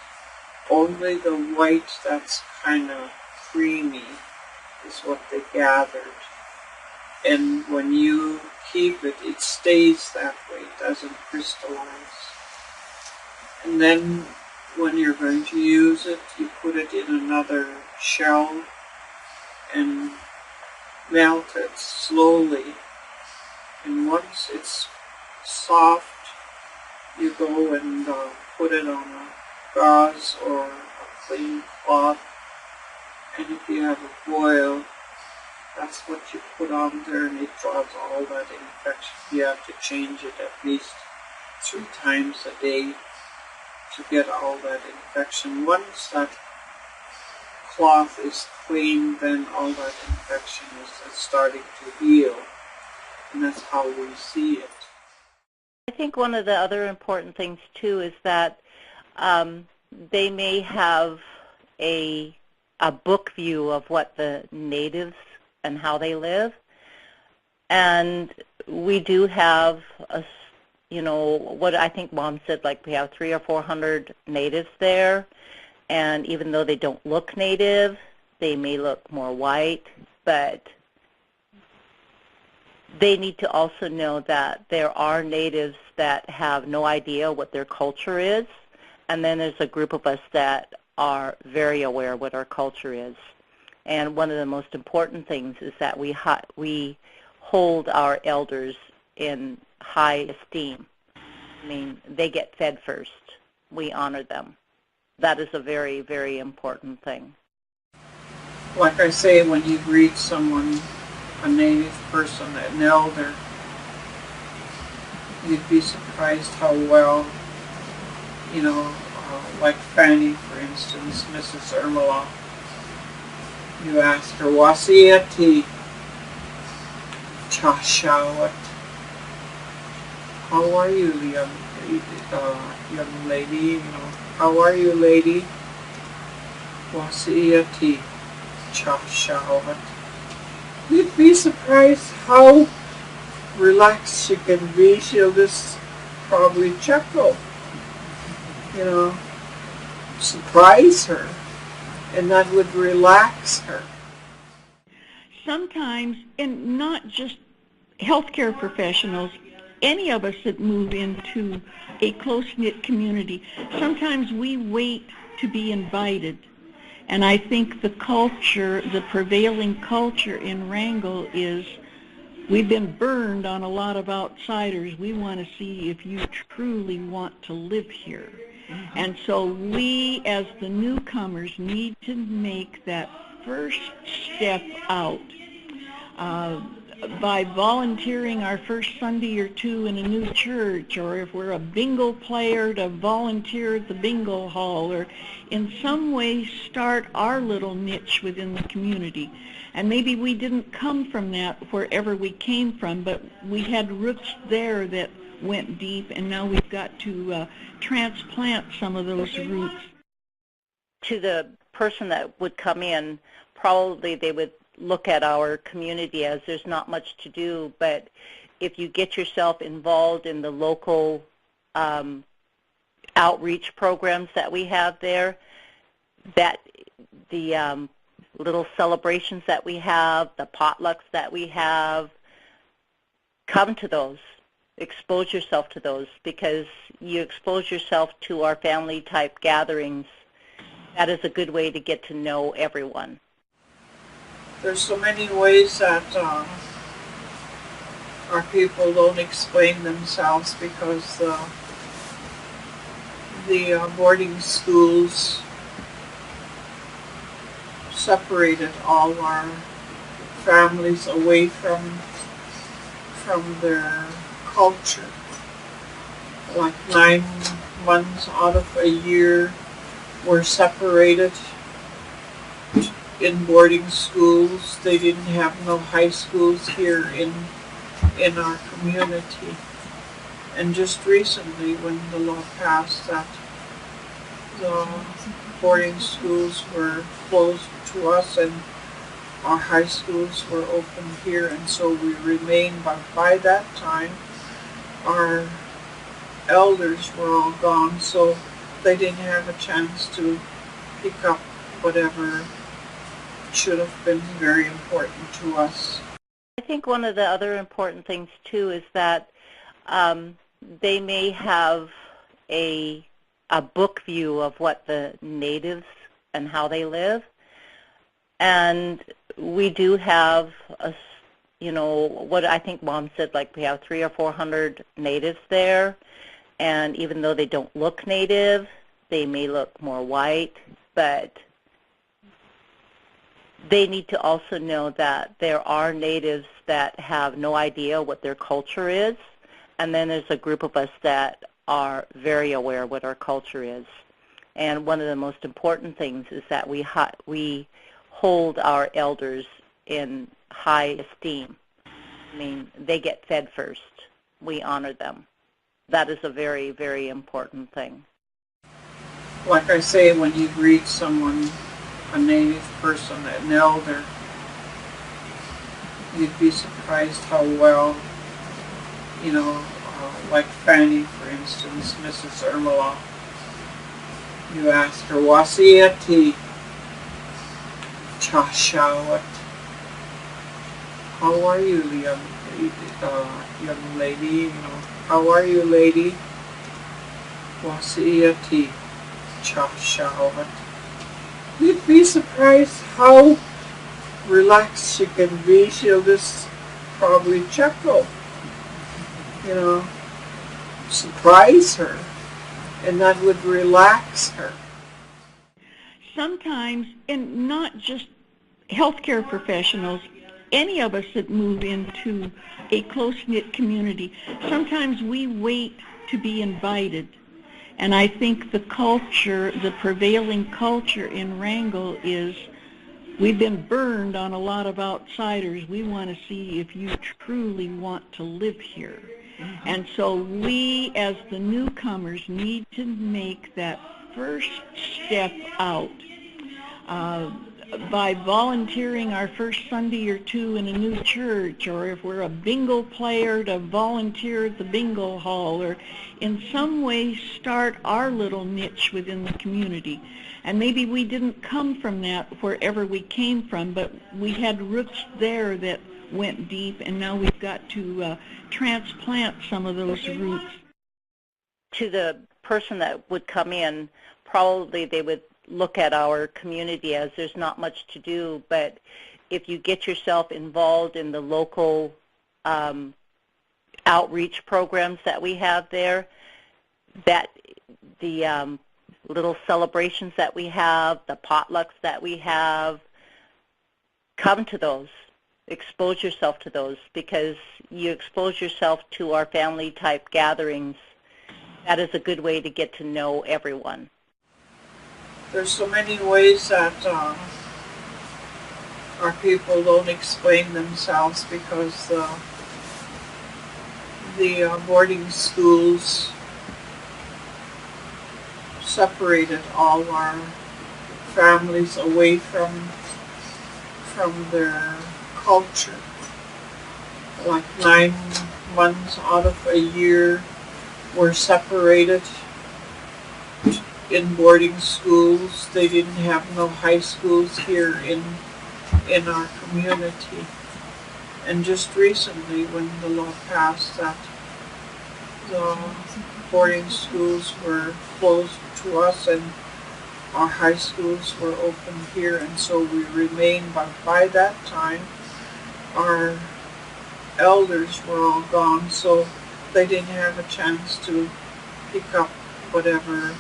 Only the white that's kind of creamy is what they gathered. And when you keep it, it stays that way. It doesn't crystallize. And then when you're going to use it, you put it in another shell and melt it slowly. And once it's soft, you go and put it on a gauze or a clean cloth. And if you have a boil, that's what you put on there and it draws all that infection. You have to change it at least 3 times a day to get all that infection. Once that cloth is clean, then all that infection is starting to heal. And that's how we see it. I think one of the other important things too is that they may have a book view of what the natives and how they live, and we do have what I think Mom said, like we have 300 or 400 natives there, and even though they don't look native, they may look more white, but they need to also know that there are natives that have no idea what their culture is, and then there's a group of us that are very aware what our culture is. And one of the most important things is that we hold our elders in high esteem. I mean, they get fed first. We honor them. That is a very, very important thing. Like I say, when you greet someone, a native person, an elder, you'd be surprised how well, like Fanny, for instance, Mrs. Ermela, you ask her, Wasiati, Chashawat. How are you, young lady? How are you, lady? Wasiati. Chashawat. You'd be surprised how relaxed she can be. She'll just probably chuckle, surprise her, and that would relax her. Sometimes, and not just healthcare professionals, any of us that move into a close-knit community, sometimes we wait to be invited. And I think the culture, the prevailing culture in Wrangell is we've been burned on a lot of outsiders. We want to see if you truly want to live here. And so we, as the newcomers, need to make that first step out by volunteering our first Sunday or two in a new church, or if we're a bingo player, to volunteer at the bingo hall, or in some way start our little niche within the community. And maybe we didn't come from that wherever we came from, but we had roots there that went deep, and now we've got to transplant some of those roots. To the person that would come in, probably they would look at our community as there's not much to do, but if you get yourself involved in the local outreach programs that we have there, that the little celebrations that we have, the potlucks that we have, come to those. Expose yourself to those, because you expose yourself to our family type gatherings. That is a good way to get to know everyone. There's so many ways that our people don't explain themselves, because the boarding schools separated all our families away from their culture. Like 9 months out of a year were separated in boarding schools. They didn't have no high schools here in our community. And just recently, when the law passed that the boarding schools were closed to us and our high schools were open here, and so we remained. But by that time, our elders were all gone, so they didn't have a chance to pick up whatever should have been very important to us. I think one of the other important things too is that they may have a book view of what the natives and how they live, and we do have what I think Mom said, like we have 300 or 400 natives there, and even though they don't look native, they may look more white, but they need to also know that there are natives that have no idea what their culture is, and then there's a group of us that are very aware what our culture is. And one of the most important things is that we hold our elders in high esteem. I mean, they get fed first. We honor them. That is a very, very important thing. Like I say, when you greet someone, a native person, an elder, you'd be surprised how well, like Fanny, for instance, Mrs. Ermela, you ask her, Wasiati, Chashawat. How are you, young lady? How are you, lady? Wasiati, Chashawat. You'd be surprised how relaxed she can be. She'll just probably chuckle, surprise her, and that would relax her. Sometimes, and not just healthcare professionals, any of us that move into a close-knit community, sometimes we wait to be invited. And I think the culture, the prevailing culture in Wrangell is We've been burned on a lot of outsiders. We want to see if you truly want to live here. And so we, as the newcomers, need to make that first step out. By volunteering our first Sunday or two in a new church, or if we're a bingo player, to volunteer at the bingo hall, or in some way start our little niche within the community. And maybe we didn't come from that wherever we came from, but we had roots there that went deep, and now we've got to transplant some of those roots. To the person that would come in, probably they would look at our community as there's not much to do, but if you get yourself involved in the local outreach programs that we have there, that the little celebrations that we have, the potlucks that we have, come to those. Expose yourself to those, because you expose yourself to our family type gatherings. That is a good way to get to know everyone. There's so many ways that our people don't explain themselves, because the boarding schools separated all our families away from their culture. Like 9 months out of a year were separated in boarding schools. They didn't have no high schools here in our community. And just recently, when the law passed that the boarding schools were closed to us and our high schools were open here, and so we remained. But by that time, our elders were all gone, so they didn't have a chance to pick up whatever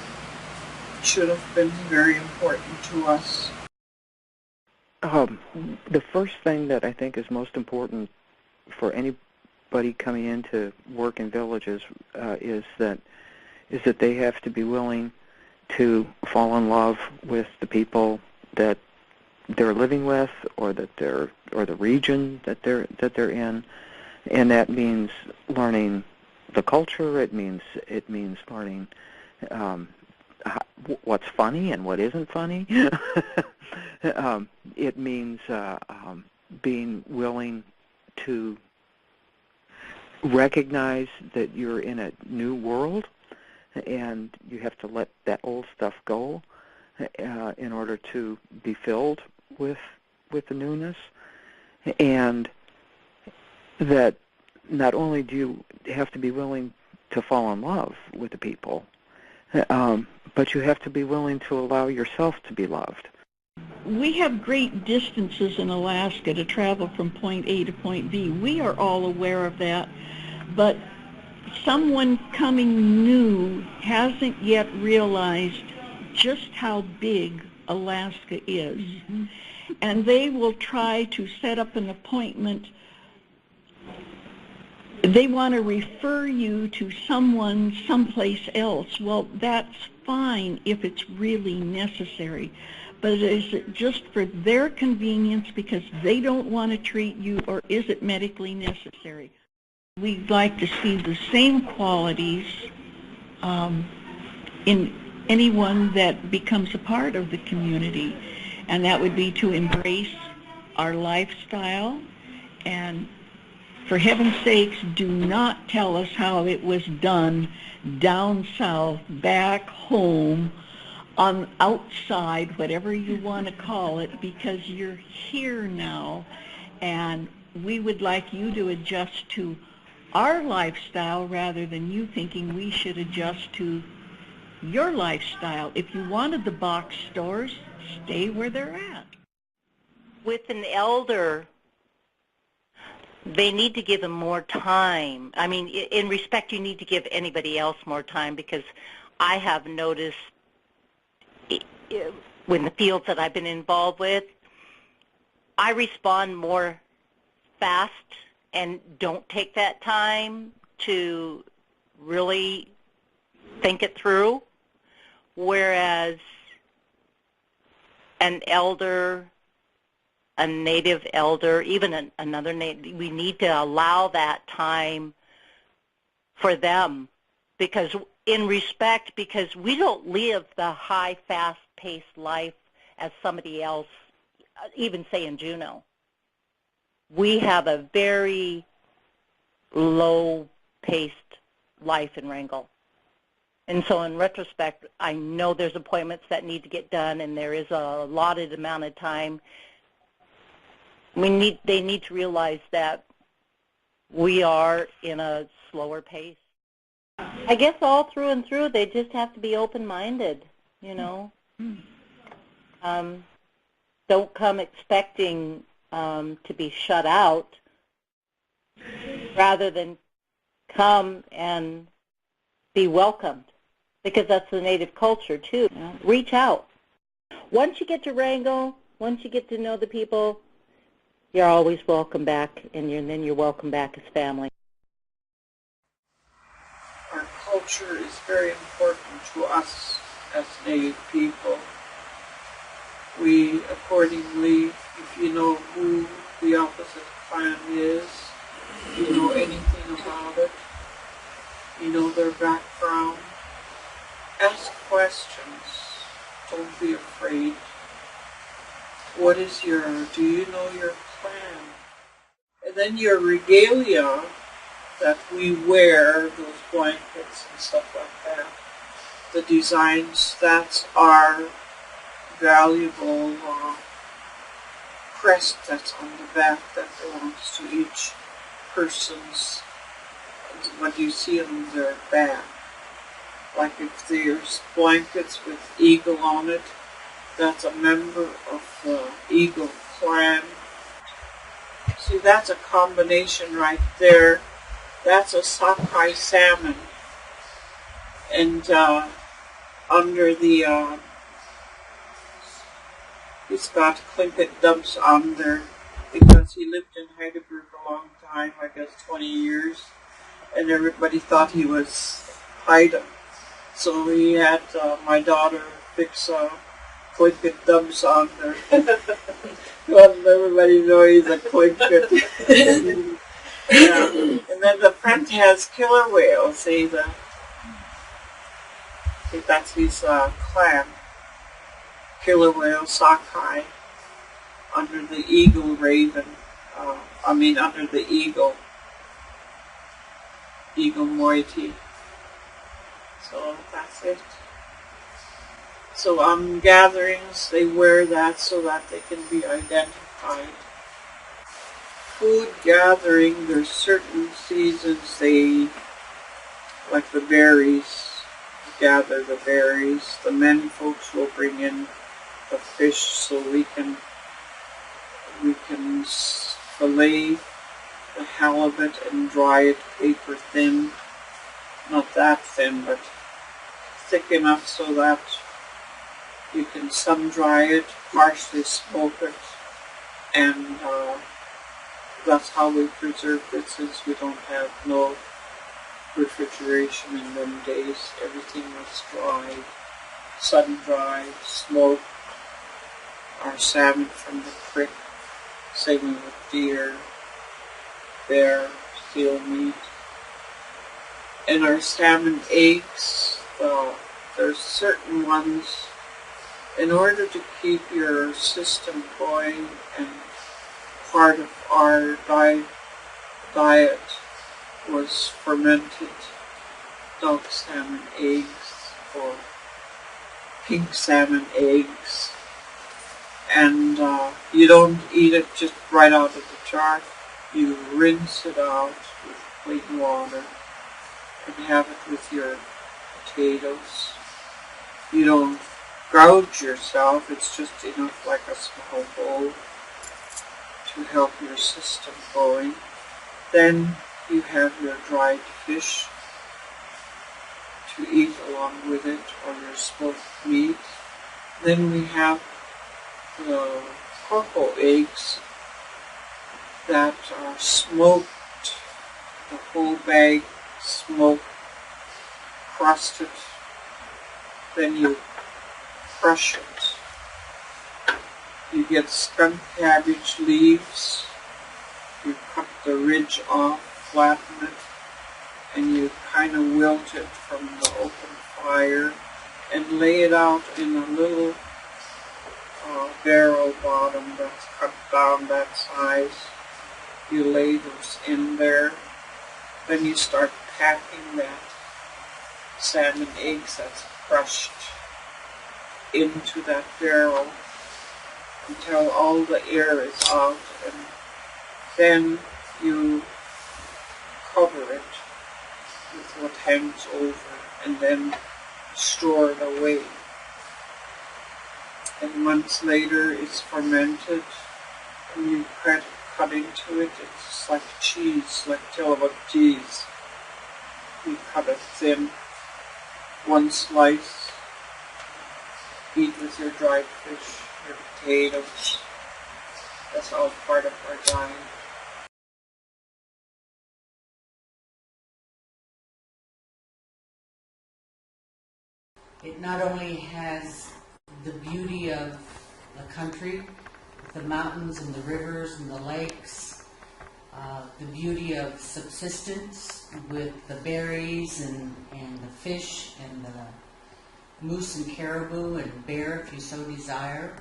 should have been very important to us. The first thing that I think is most important for anybody coming in to work in villages is that they have to be willing to fall in love with the people that they're living with, or the region that they're in, and that means learning the culture. It means learning what's funny and what isn't funny. It means being willing to recognize that you're in a new world, and you have to let that old stuff go in order to be filled with the newness. And that not only do you have to be willing to fall in love with the people, but you have to be willing to allow yourself to be loved. We have great distances in Alaska to travel from point A to point B. We are all aware of that, but someone coming new hasn't yet realized just how big Alaska is. Mm-hmm. And they will try to set up an appointment. They want to refer you to someone someplace else. Well, that's fine if it's really necessary. But is it just for their convenience because they don't want to treat you, or is it medically necessary? We'd like to see the same qualities in anyone that becomes a part of the community, and that would be to embrace our lifestyle. And for heaven's sakes, do not tell us how it was done down south, back home, on outside, whatever you want to call it, because you're here now, and we would like you to adjust to our lifestyle rather than you thinking we should adjust to your lifestyle. If you wanted the box stores, stay where they're at. With an elder, they need to give them more time. I mean, in respect, you need to give anybody else more time, because I have noticed in the fields that I've been involved with, I respond more fast and don't take that time to really think it through, whereas an elder a native elder, even another native, we need to allow that time for them, because in respect, because we don't live the high, fast-paced life as somebody else, even say in Juneau. We have a very low-paced life in Wrangell. And so in retrospect, I know there's appointments that need to get done, and there is a allotted amount of time. They need to realize that we are in a slower pace. I guess all through and through, they just have to be open-minded, you know. Don't come expecting to be shut out, rather than come and be welcomed, because that's the Native culture too. You know? Reach out. Once you get to Wrangell, once you get to know the people, you're always welcome back, and then you're welcome back as family. Our culture is very important to us as Native people. We accordingly, if you know who the opposite clan is, if you know anything about it, you know their background, ask questions. Don't be afraid. Do you know your clan? And then your regalia that we wear, those blankets and stuff like that, the designs, that's our valuable crest that's on the back that belongs to each person's, what you see on their back. Like if there's blankets with eagle on it, that's a member of the Eagle clan. See, that's a combination right there. That's a sockeye salmon. And under the, he's got Tlingit dumps on there because he lived in Heidelberg a long time, I guess 20 years, and everybody thought he was Haida. So he had my daughter fix Tlingit dumps on there. Let everybody know he's a Tlingit. Yeah. And then the front has killer whales. See, that's his clan. Killer whale, sockeye, under the eagle raven, under the eagle moiety. So that's it. So on gatherings, they wear that so that they can be identified. Food gathering, there's certain seasons like the berries, gather the berries. The men folks will bring in the fish so we can fillet the halibut and dry it paper thin. Not that thin, but thick enough so that you can sun dry it, partially smoke it, and that's how we preserve it, since we don't have no refrigeration in them days. Everything was dried, sun-dried, smoked. Our salmon from the creek, same with deer, bear, seal meat. And our salmon eggs, there's certain ones, in order to keep your system going, and part of our diet was fermented dog salmon eggs or pink salmon eggs. And you don't eat it just right out of the jar. You rinse it out with plain water and have it with your potatoes. You don't gouge yourself. It's just enough, like a small bowl, to help your system going. Then you have your dried fish to eat along with it, or your smoked meat. Then we have the cocoa eggs that are smoked, the whole bag smoked, crusted, then you crush it You get skunk cabbage leaves, you cut the ridge off, flatten it, and you kind of wilt it from the open fire and lay it out in a little barrel bottom that's cut down that size. You lay those in there. Then you start packing that salmon eggs that's crushed into that barrel until all the air is out, and then you cover it with what hangs over and then store it away. And months later it's fermented and you cut into it. It's like cheese, like Tillamook cheese. You cut it thin, one slice, eat with your dried fish, your potatoes. That's all part of our diet. It not only has the beauty of the country, the mountains and the rivers and the lakes, the beauty of subsistence with the berries and the fish and the moose and caribou and bear if you so desire.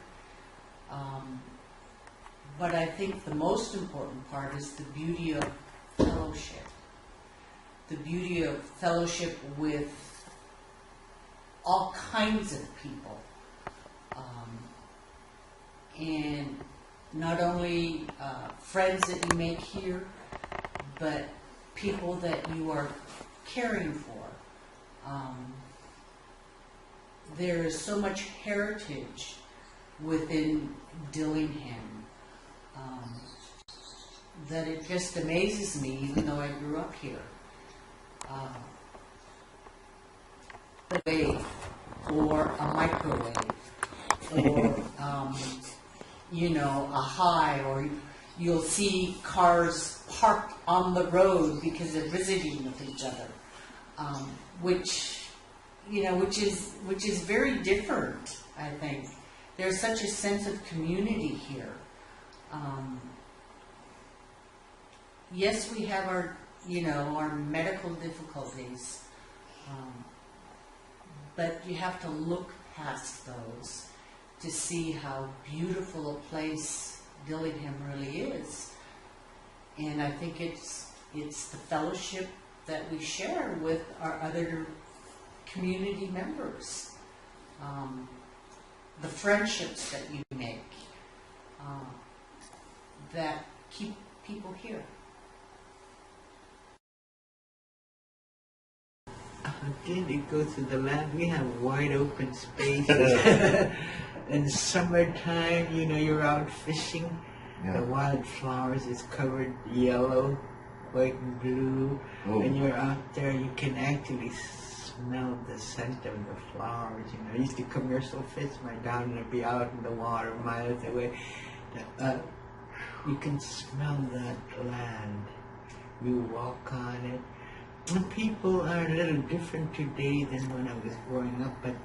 But I think the most important part is the beauty of fellowship. The beauty of fellowship with all kinds of people. And not only friends that you make here, but people that you are caring for. There is so much heritage within Dillingham that it just amazes me, even though I grew up here. A wave or a microwave or a high, or you'll see cars parked on the road because they're visiting with each other, which is very different. I think there's such a sense of community here. Yes, we have our medical difficulties, but you have to look past those to see how beautiful a place Dillingham really is. And I think it's the fellowship that we share with our other community members, the friendships that you make that keep people here. Again, you go to the land, we have wide open spaces. In summertime, you're out fishing. Yeah. The wildflowers is covered yellow, white and blue. Oh. And you're out there, you can actually smell the scent of the flowers. I used to come here so fish my down and be out in the water miles away. You can smell that land. You walk on it. And people are a little different today than when I was growing up, but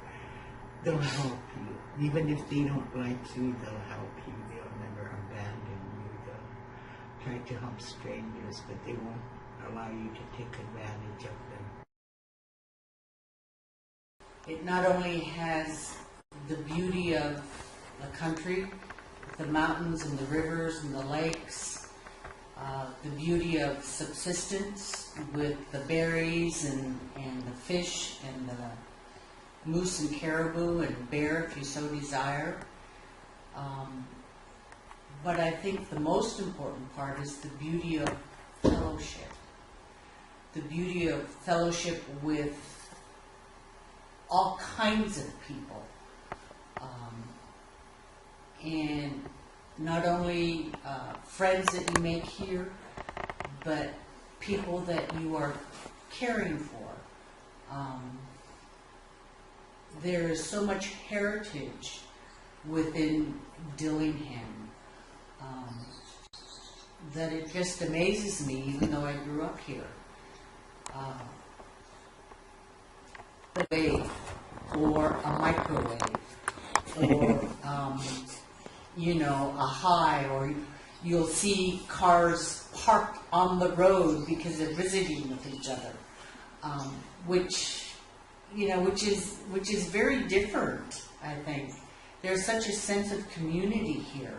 they'll help you. Even if they don't like you, they'll help you. They'll never abandon you. They'll try to help strangers, but they won't allow you to take advantage of them. It not only has the beauty of the country, the mountains and the rivers and the lakes, the beauty of subsistence with the berries and the fish and the moose and caribou and bear if you so desire. But I think the most important part is the beauty of fellowship. The beauty of fellowship with all kinds of people. And not only friends that you make here, but people that you are caring for. There is so much heritage within Dillingham that it just amazes me, even though I grew up here. A wave or a microwave or you know, a high, or you'll see cars parked on the road because they're visiting with each other, which is very different, I think. There's such a sense of community here.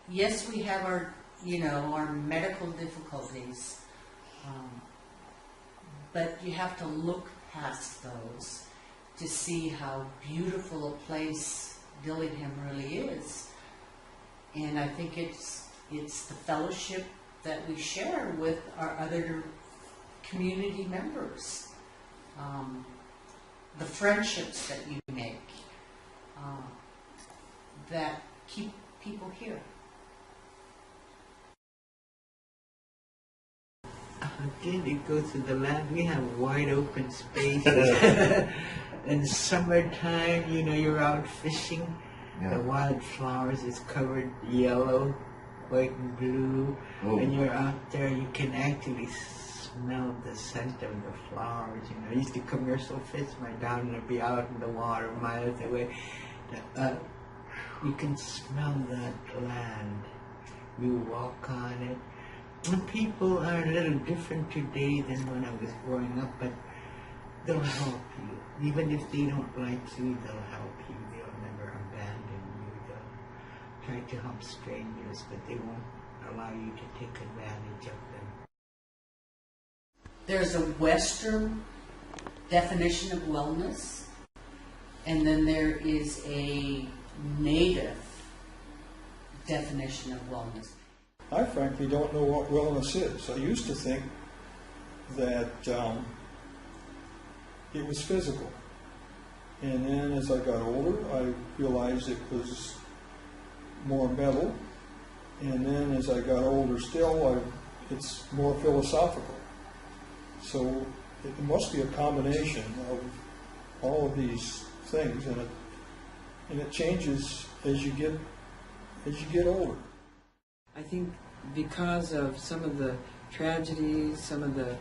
Yes, we have our, our medical difficulties, but you have to look past those to see how beautiful a place Dillingham really is. And I think it's the fellowship that we share with our other community members, the friendships that you make, that keep people here. Again, you go to the land, we have wide open spaces. In summertime, you're out fishing. Yeah. The wildflowers is covered yellow, white and blue. Oh. And you're out there, you can actually smell the scent of the flowers. I used to commercial fish my down and be out in the water miles away. You can smell that land. You walk on it. And people are a little different today than when I was growing up, but they'll help you. Even if they don't like you, they'll help you. They'll never abandon you. They'll try to help strangers, but they won't allow you to take advantage of them. There's a Western definition of wellness, and then there is a Native definition of wellness. I frankly don't know what wellness is. I used to think that it was physical. And then as I got older, I realized it was more mental. And then as I got older still, it's more philosophical. So it must be a combination of all of these things, and it changes as you get older. I think because of some of the tragedies, some of the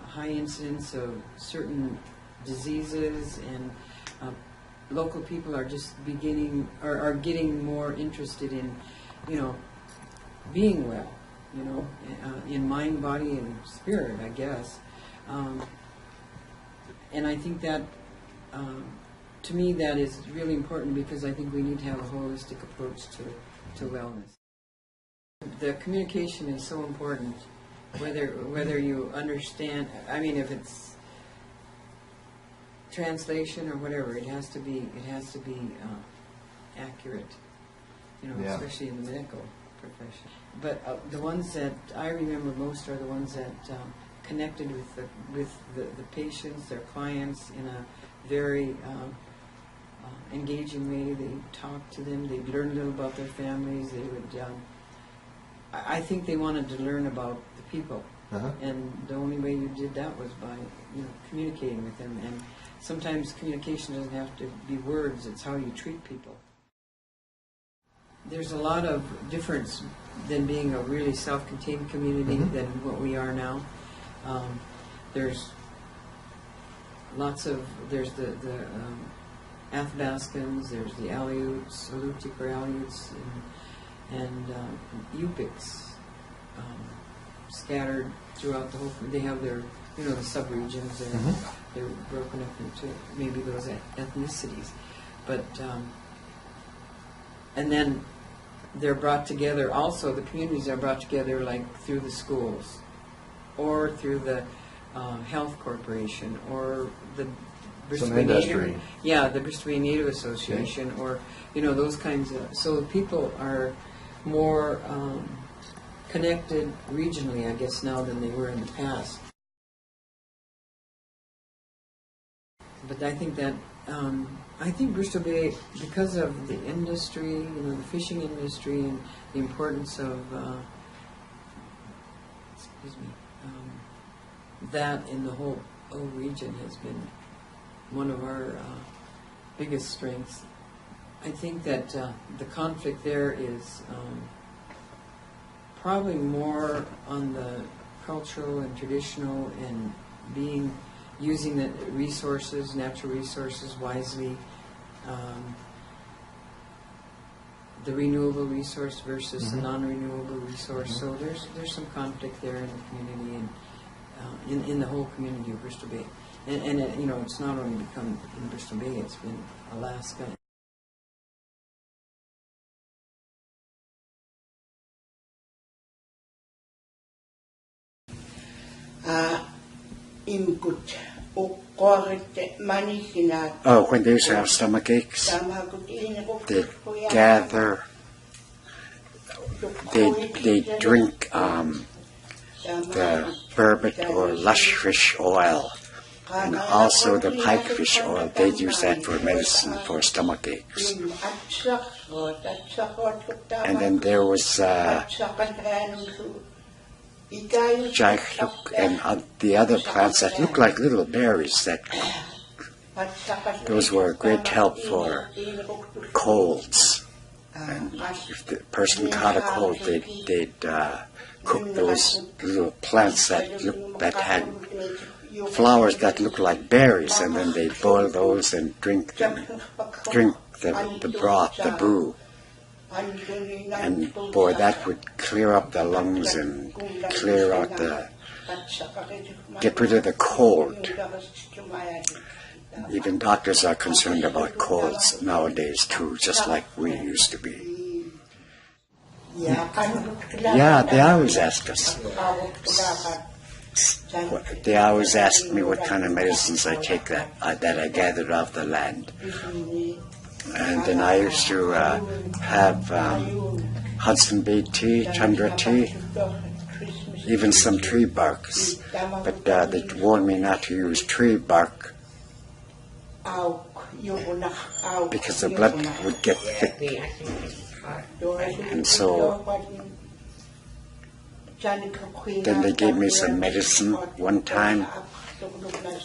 high incidence of certain diseases, and local people are just are getting more interested in, being well, in mind, body, and spirit, I guess. And I think that, to me, that is really important, because I think we need to have a holistic approach to wellness. The communication is so important, whether you understand, if it's translation or whatever, it has to be accurate, yeah. Especially in the medical profession. But the ones that I remember most are the ones that connected with the patients, their clients, in a very engaging way. They talked to them, they learned a little about their families, they would I think they wanted to learn about the people, and the only way you did that was by communicating with them. And sometimes communication doesn't have to be words; it's how you treat people. There's a lot of difference than being a really self-contained community than what we are now. There's the Athabascans, there's the Aleuts, Aleutic or Aleuts, and Yupiks scattered throughout the whole. They have their, the sub-regions, and they're broken up into maybe those ethnicities, but and then they're brought together. Also, the communities are brought together like through the schools, or through the health corporation, or the Bristol Bay Native, the Bristol Bay Native Association, or those kinds of. So people are more connected regionally, I guess, now than they were in the past. But I think that Bristol Bay, because of the industry, the fishing industry, and the importance of that in the whole region, has been one of our biggest strengths. I think that the conflict there is probably more on the cultural and traditional, and using the resources, natural resources, wisely, the renewable resource versus the non-renewable resource. So there's some conflict there in the community and in the whole community of Bristol Bay. And it, it's not only become in Bristol Bay, it's been Alaska. Input. Oh, when they used to have stomach aches, they'd gather, they'd drink the burbot or lush fish oil, and also the pikefish oil. They'd use that for medicine for stomach aches. And then there was jaikluk and the other plants that look like little berries. Those were a great help for colds. And if the person caught a cold, they'd cook those little plants that had flowers that looked like berries, and then they'd boil those and drink the broth, the brew. And boy, that would clear up the lungs and clear out get rid of the cold. Even doctors are concerned about colds nowadays too, just like we used to be. Yeah, they always ask us. They always ask me what kind of medicines I take that I gathered off the land. And then I used to have Hudson Bay tea, tundra tea, even some tree barks. But they warned me not to use tree bark because the blood would get thick. And so then they gave me some medicine one time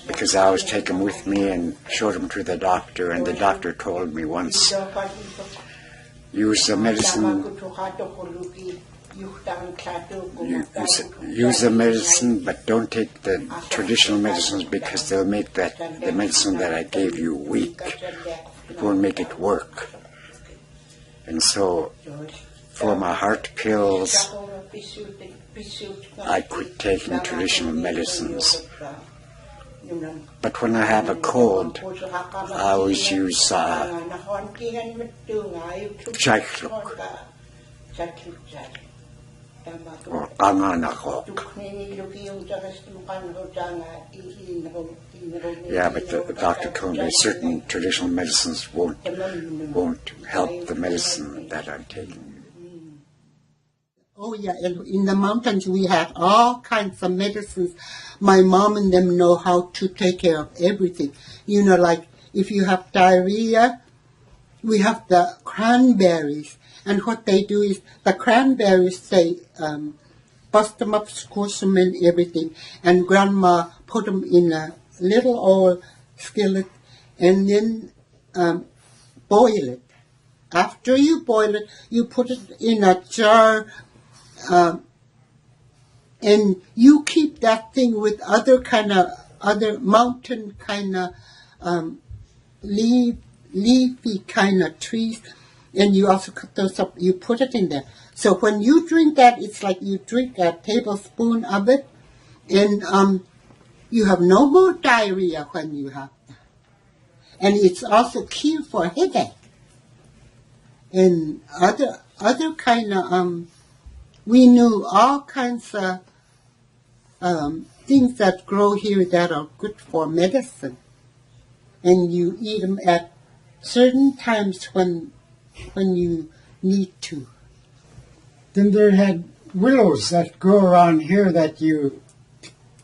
because I always take them with me and showed them to the doctor, and the doctor told me once, use the medicine, use the medicine, but don't take the traditional medicines because they'll make the medicine that I gave you weak. It won't make it work. And so for my heart pills, I quit taking traditional medicines. But when I have a cold, I always use jaikluk or kanganakok. Yeah, but the doctor told me certain traditional medicines won't help the medicine that I'm taking. Oh yeah, in the mountains we have all kinds of medicines. My mom and them know how to take care of everything. Like if you have diarrhea, we have the cranberries. And what they do is the cranberries, they bust them up, squash them and everything. And Grandma put them in a little old skillet and then boil it. After you boil it, you put it in a jar. And you keep that thing with other mountain kind of leafy kind of trees, and you also cut those up. You put it in there. So when you drink that, it's like you drink a tablespoon of it, and you have no more diarrhea when you have that. And it's also cure for headache and other kind of. We knew all kinds of things that grow here that are good for medicine. And you eat them at certain times when you need to. Then there had willows that grow around here that you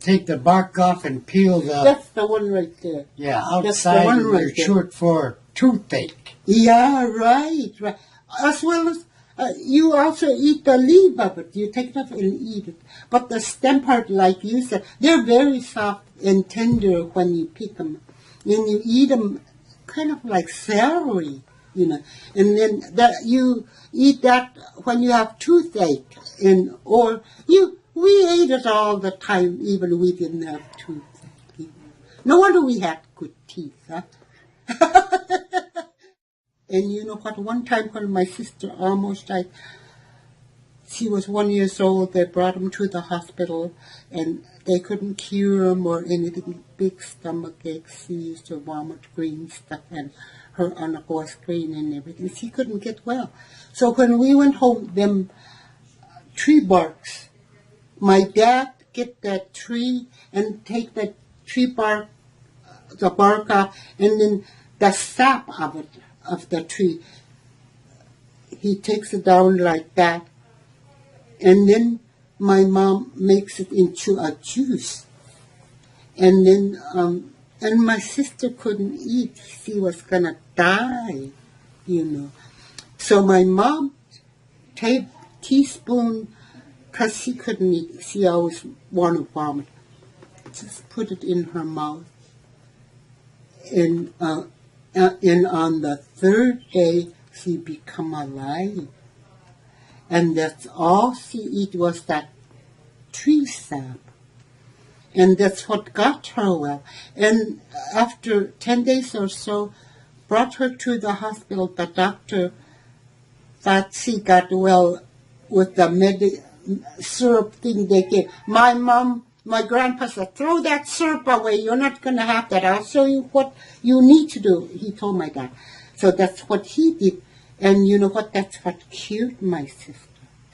take the bark off and peel the... That's the one right there. Yeah, outside and they're short for toothache. Yeah, right. As well as you also eat the leaf of it. You take it up and eat it. But the stem part, like you said, they're very soft and tender when you pick them. And you eat them kind of like celery, And then you eat that when you have toothache. We ate it all the time, even we didn't have toothache. No wonder we had good teeth, huh? And you know what? One time when my sister almost died, she was 1 year old. They brought him to the hospital, and they couldn't cure him or anything. Big stomach aches. She used to vomit green stuff, and her uncle was green and everything. She couldn't get well. So when we went home, them tree barks, my dad get that tree and take that tree bark, the bark off, and then the sap of it, of the tree, he takes it down like that. And then my mom makes it into a juice. And then, and my sister couldn't eat. She was going to die, you know. So my mom, teaspoon, because she couldn't eat, she always wanted to vomit, just put it in her mouth. And on the third day, she become alive. And that's all she eat was that tree sap. And that's what got her well. And after 10 days or so, brought her to the hospital. The doctor thought she got well with the syrup thing they gave. My grandpa said, throw that syrup away. You're not going to have that. I'll show you what you need to do, he told my dad. So that's what he did. And you know what? That's what cured my sister.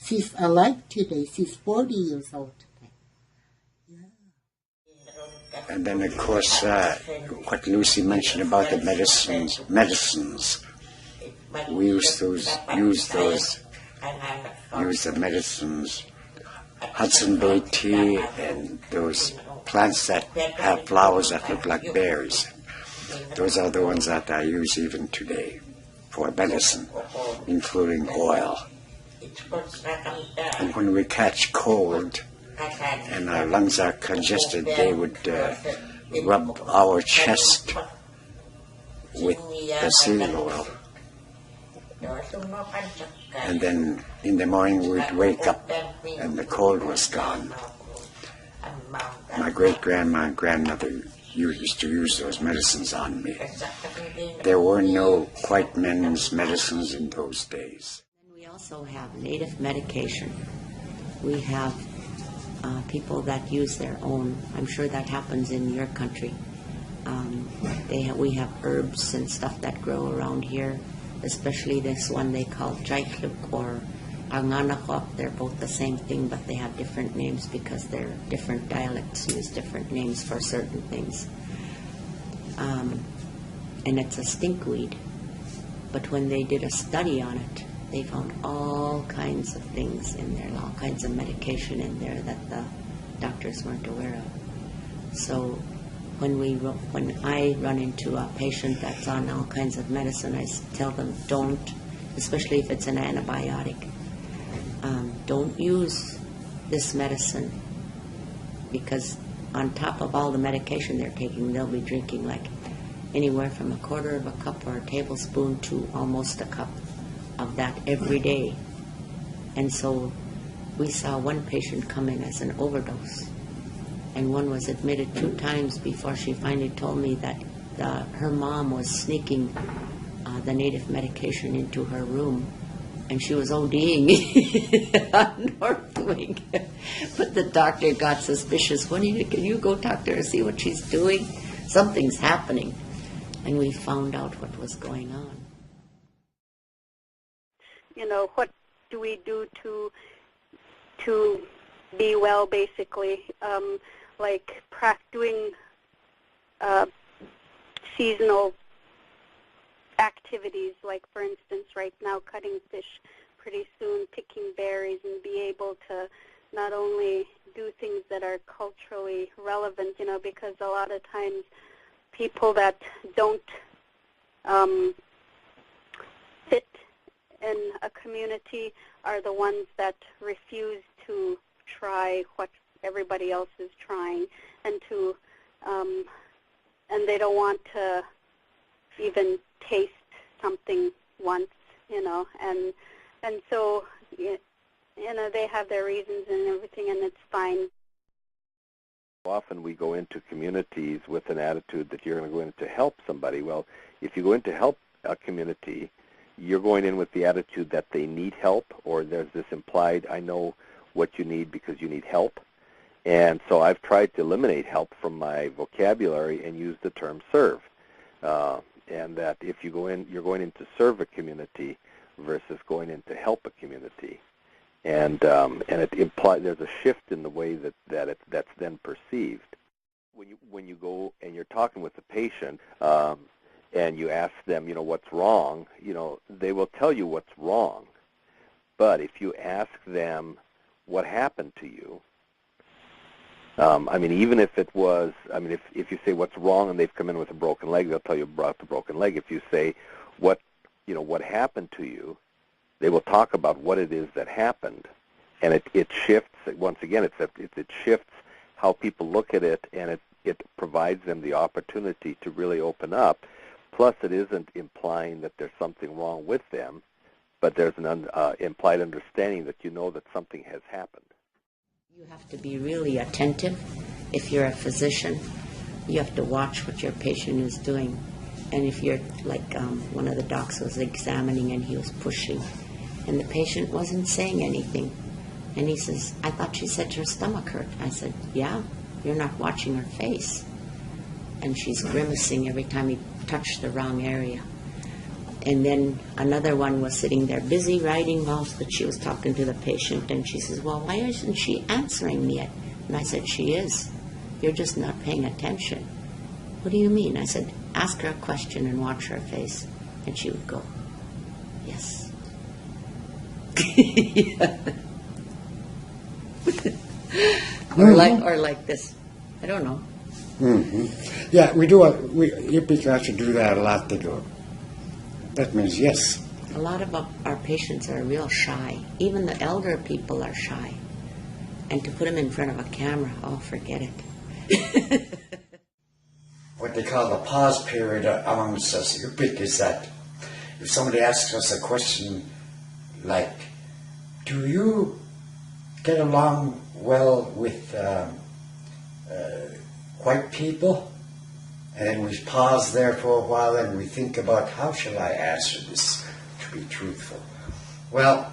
She's alive today. She's 40 years old today. Yeah. And then, of course, what Lucy mentioned about the medicines. We use the medicines, Hudson Bay tea, and those plants that have flowers that look like berries. Those are the ones that I use even today for medicine, including oil. And when we catch cold and our lungs are congested, they would rub our chest with the seal oil. And then in the morning we'd wake up and the cold was gone. My great-grandma and grandmother used to use those medicines on me. There were no white men's medicines in those days. We also have native medication. We have people that use their own. I'm sure that happens in your country. We have herbs and stuff that grow around here, especially this one they call jaikluk or anganakok. They're both the same thing, but they have different names because they're different dialects use different names for certain things. And it's a stinkweed. But when they did a study on it, they found all kinds of things in there, all kinds of medication in there that the doctors weren't aware of. So when I run into a patient that's on all kinds of medicine, I tell them don't, especially if it's an antibiotic, don't use this medicine, because on top of all the medication they're taking, they'll be drinking like anywhere from a quarter of a cup or a tablespoon to almost a cup of that every day. And so we saw one patient come in as an overdose, and one was admitted 2 times before she finally told me that her mom was sneaking the native medication into her room, and she was ODing on North Wing. But the doctor got suspicious. Can you go talk to her, see what she's doing? Something's happening. And we found out what was going on. You know, what do we do to be well, basically? Like doing seasonal activities, like for instance right now cutting fish, pretty soon picking berries, and be able to not only do things that are culturally relevant, you know, because a lot of times people that don't fit in a community are the ones that refuse to try what everybody else is trying, and and they don't want to even taste something once, you know, and so you know, they have their reasons and everything, and it's fine. Often we go into communities with an attitude that you're going to go in to help somebody. Well, if you go in to help a community, you're going in with the attitude that they need help, or there's this implied, I know what you need because you need help. And so I've tried to eliminate help from my vocabulary and use the term serve. And that if you go in, you're going in to serve a community versus going in to help a community. And it implies there's a shift in the way that's then perceived. When you go and you're talking with the patient and you ask them, what's wrong, they will tell you what's wrong. But if you ask them what happened to you, even if it was, if you say what's wrong and they've come in with a broken leg, they'll tell you about the broken leg. If you say what happened to you, they will talk about what it is that happened, and it shifts. Once again, it shifts how people look at it, and it provides them the opportunity to really open up. Plus, it isn't implying that there's something wrong with them, but there's an implied understanding that that something has happened. You have to be really attentive. If you're a physician, you have to watch what your patient is doing. And if you're like one of the docs was examining and he was pushing, and the patient wasn't saying anything, and he says, I thought she said her stomach hurt. I said, yeah, you're not watching her face. And she's grimacing every time he touched the wrong area. And then another one was sitting there busy writing whilst that she was talking to the patient, and she says, well, why isn't she answering me yet? And I said, she is. You're just not paying attention. What do you mean? I said, ask her a question and watch her face. And she would go, yes. Or like this. I don't know. Mm-hmm. Yeah, we do. You people have to do that a lot to do it. That means yes. A lot of our patients are real shy. Even the elder people are shy. And to put them in front of a camera, oh, forget it. What they call the pause period amongst us, Upik, is that if somebody asks us a question like, do you get along well with white people? And then we pause there for a while and we think about how shall I answer this to be truthful. Well,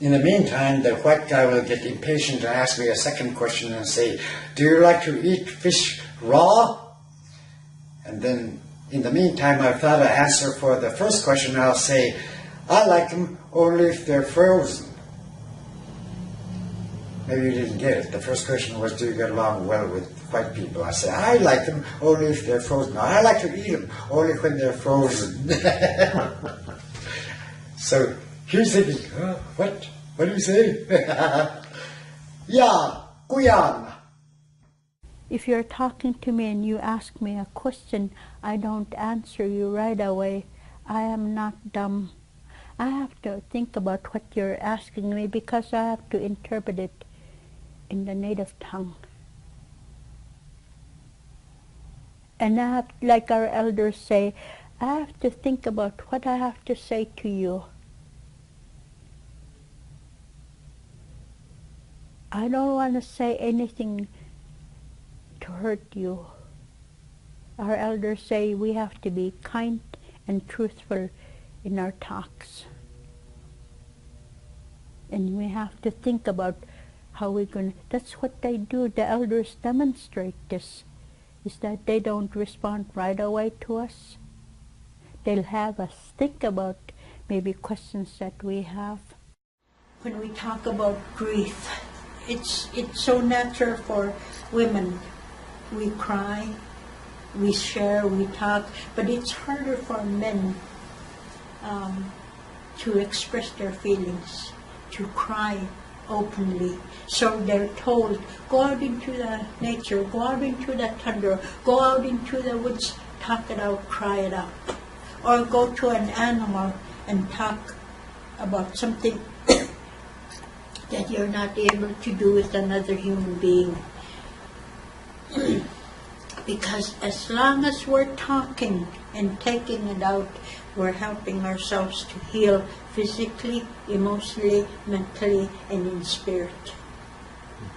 in the meantime, the white guy will get impatient to ask me a second question and say, do you like to eat fish raw? And then in the meantime, I've thought an answer for the first question. I'll say, I like them only if they're frozen. Maybe you didn't get it. The first question was, do you get along well with white people? I say, I like them only if they're frozen. I like to eat them only when they're frozen. So he's thinking, what? What do you say? Yeah, Kuyan. If you're talking to me and you ask me a question, I don't answer you right away. I am not dumb. I have to think about what you're asking me because I have to interpret it in the native tongue. And I have, like our elders say, I have to think about what I have to say to you. I don't want to say anything to hurt you. Our elders say we have to be kind and truthful in our talks. And we have to think about how we're going to, that's what they do. The elders demonstrate this, is that they don't respond right away to us. They'll have us think about maybe questions that we have. When we talk about grief, it's so natural for women. We cry, we share, we talk, but it's harder for men to express their feelings, to cry openly. So they're told, go out into the nature, go out into the thunder, go out into the woods, talk it out, cry it out. Or go to an animal and talk about something that you're not able to do with another human being. Because as long as we're talking and taking it out, we're helping ourselves to heal physically, emotionally, mentally, and in spirit.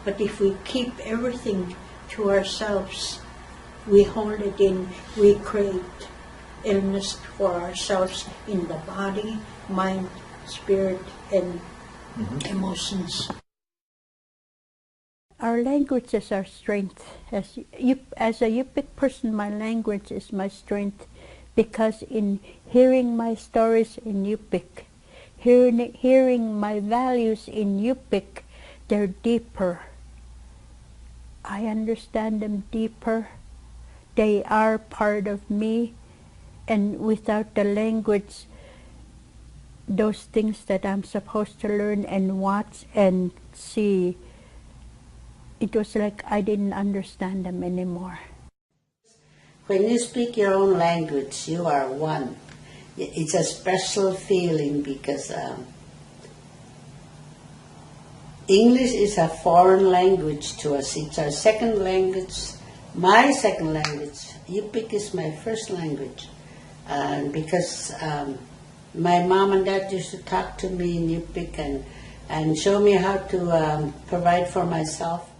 But if we keep everything to ourselves, we hold it in, we create illness for ourselves in the body, mind, spirit, and emotions. Our language is our strength. As a Yupik person, my language is my strength, because in hearing my stories in Yupik, hearing my values in Yupik, they're deeper. I understand them deeper. They are part of me, and without the language, those things that I'm supposed to learn and watch and see, it was like I didn't understand them anymore. When you speak your own language, you are one. It's a special feeling because English is a foreign language to us. It's our second language, my second language. Yupik is my first language. Because my mom and dad used to talk to me in Yupik and show me how to provide for myself.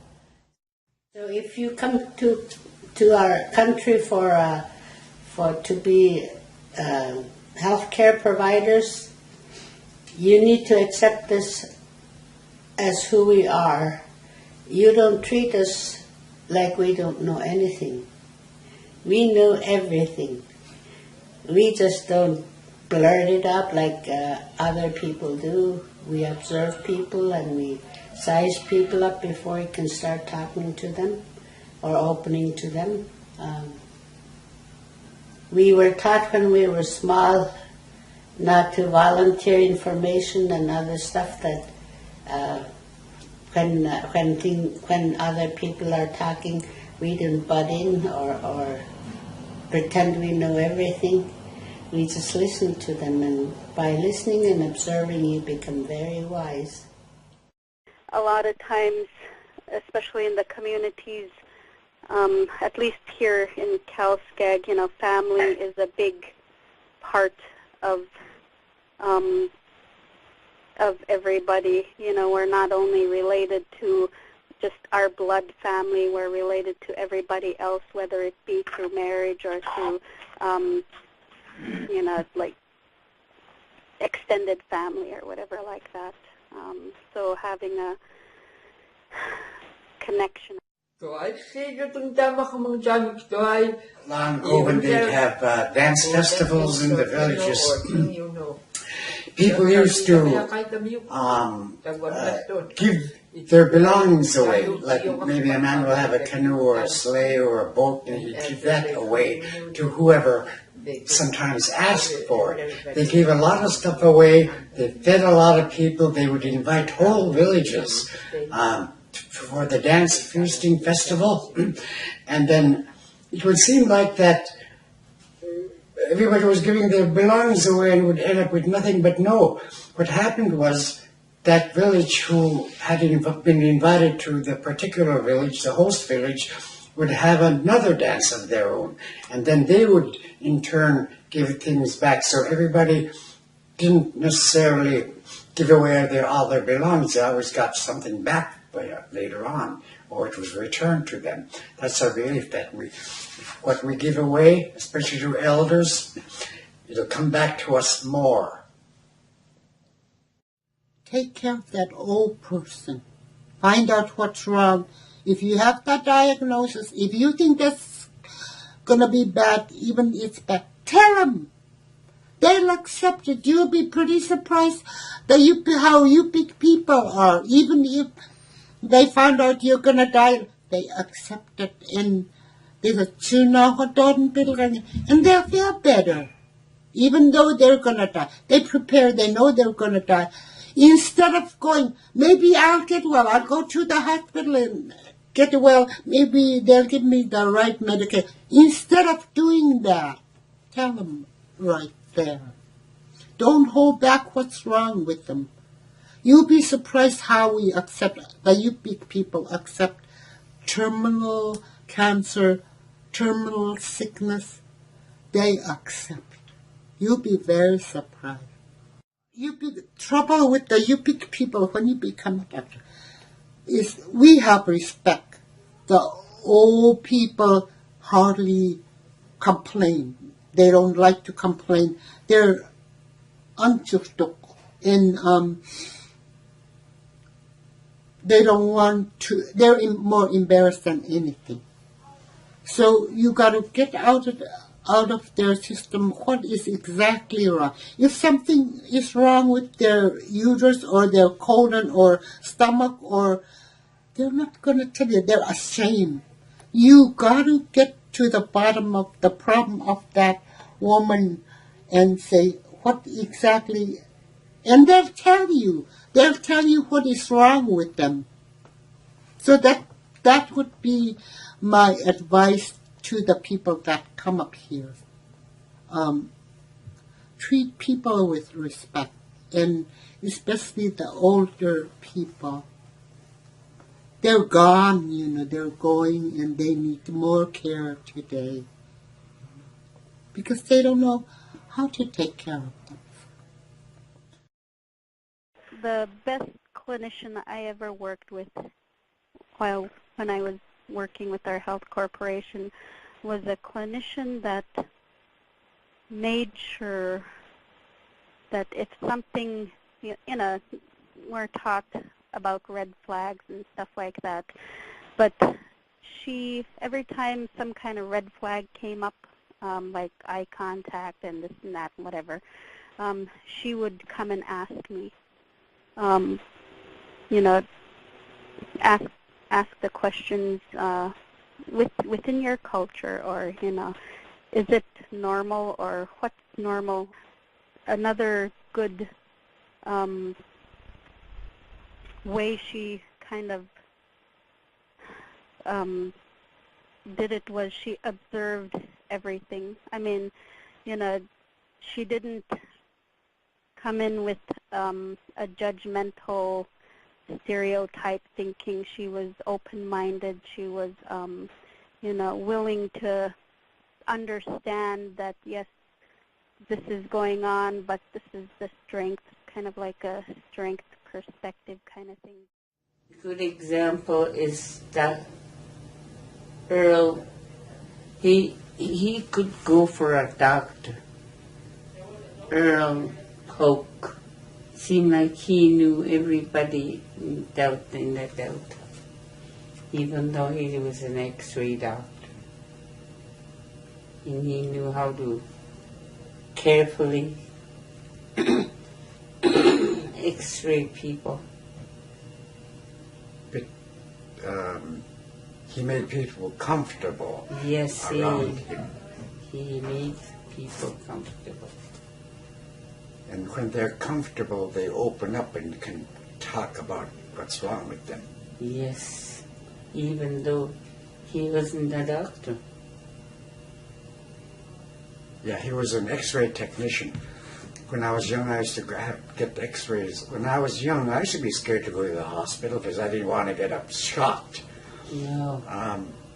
So if you come to our country to be healthcare providers, you need to accept this as who we are. You don't treat us like we don't know anything. We know everything. We just don't blurt it out like other people do. We observe people and we size people up before we can start talking to them or opening to them. We were taught when we were small not to volunteer information and other stuff that when other people are talking, we didn't butt in or pretend we know everything. We just listen to them, and by listening and observing, you become very wise. A lot of times, especially in the communities, at least here in Calskag, family is a big part of everybody. We're not only related to just our blood family, we're related to everybody else, whether it be through marriage or through, like extended family or whatever like that. So having a connection. Long ago, when they'd have dance festivals in the villages, people used to give their belongings away. Like maybe a man will have a canoe or a sleigh or a boat, and he'd give that away to whoever sometimes asked for it. They gave a lot of stuff away. They fed a lot of people. They would invite whole villages for the dance feasting festival. And then it would seem like that everybody was giving their belongings away and would end up with nothing. But no, what happened was that village who had been invited to the particular village, the host village, would have another dance of their own. And then they would, in turn, give things back. So everybody didn't necessarily give away all their belongings. They always got something back later on, or it was returned to them. That's our belief, that what we give away, especially to elders, it'll come back to us more. Take care of that old person. Find out what's wrong. If you have that diagnosis, if you think that's going to be bad, even if it's bad, tell them. They'll accept it. You'll be pretty surprised how you big people are. Even if they found out you're going to die, they accept it. And they say, and they'll feel better. Even though they're going to die. They prepare, they know they're going to die. Instead of going, maybe I'll get well, I'll go to the hospital and get well, maybe they'll give me the right medication. Instead of doing that, tell them right there. Don't hold back what's wrong with them. You'll be surprised how we accept, the Yupik people accept terminal cancer, terminal sickness. They accept. You'll be very surprised. Trouble with the Yupik people when you become a doctor is we have respect. The old people hardly complain. They don't like to complain. They're untuktuk, and they don't want to. They're more embarrassed than anything. So you got to get out of their system what is exactly wrong. If something is wrong with their uterus or their colon or stomach, or they're not going to tell you. They're ashamed. You got to get to the bottom of the problem of that woman and say what exactly, and they'll tell you. They'll tell you what is wrong with them. So that would be my advice to the people that come up here. Treat people with respect, and especially the older people. They're gone, they're going, and they need more care today because they don't know how to take care of them. The best clinician I ever worked with when I was working with our health corporation was a clinician that made sure that if something, we're taught about red flags and stuff like that, but every time some kind of red flag came up, like eye contact and this and that and whatever, she would come and ask me, ask the questions within your culture, or is it normal, or what's normal? Another good way she kind of did it was she observed everything. I mean, she didn't come in with a judgmental stereotype thinking. She was open-minded. She was, willing to understand that, yes, this is going on, but this is the strength, kind of like a strength perspective kind of thing. A good example is that Earl, he could go for a doctor. Earl Hoke seemed like he knew everybody in the Delta, even though he was an X-ray doctor. And he knew how to carefully X-ray people. But he made people comfortable. Yes, around him. He made people comfortable. And when they're comfortable, they open up and can talk about what's wrong with them. Yes, even though he wasn't a doctor. Yeah, he was an X-ray technician. When I was young, I used to get X-rays. When I was young, I used to be scared to go to the hospital because I didn't want to get up shocked. No.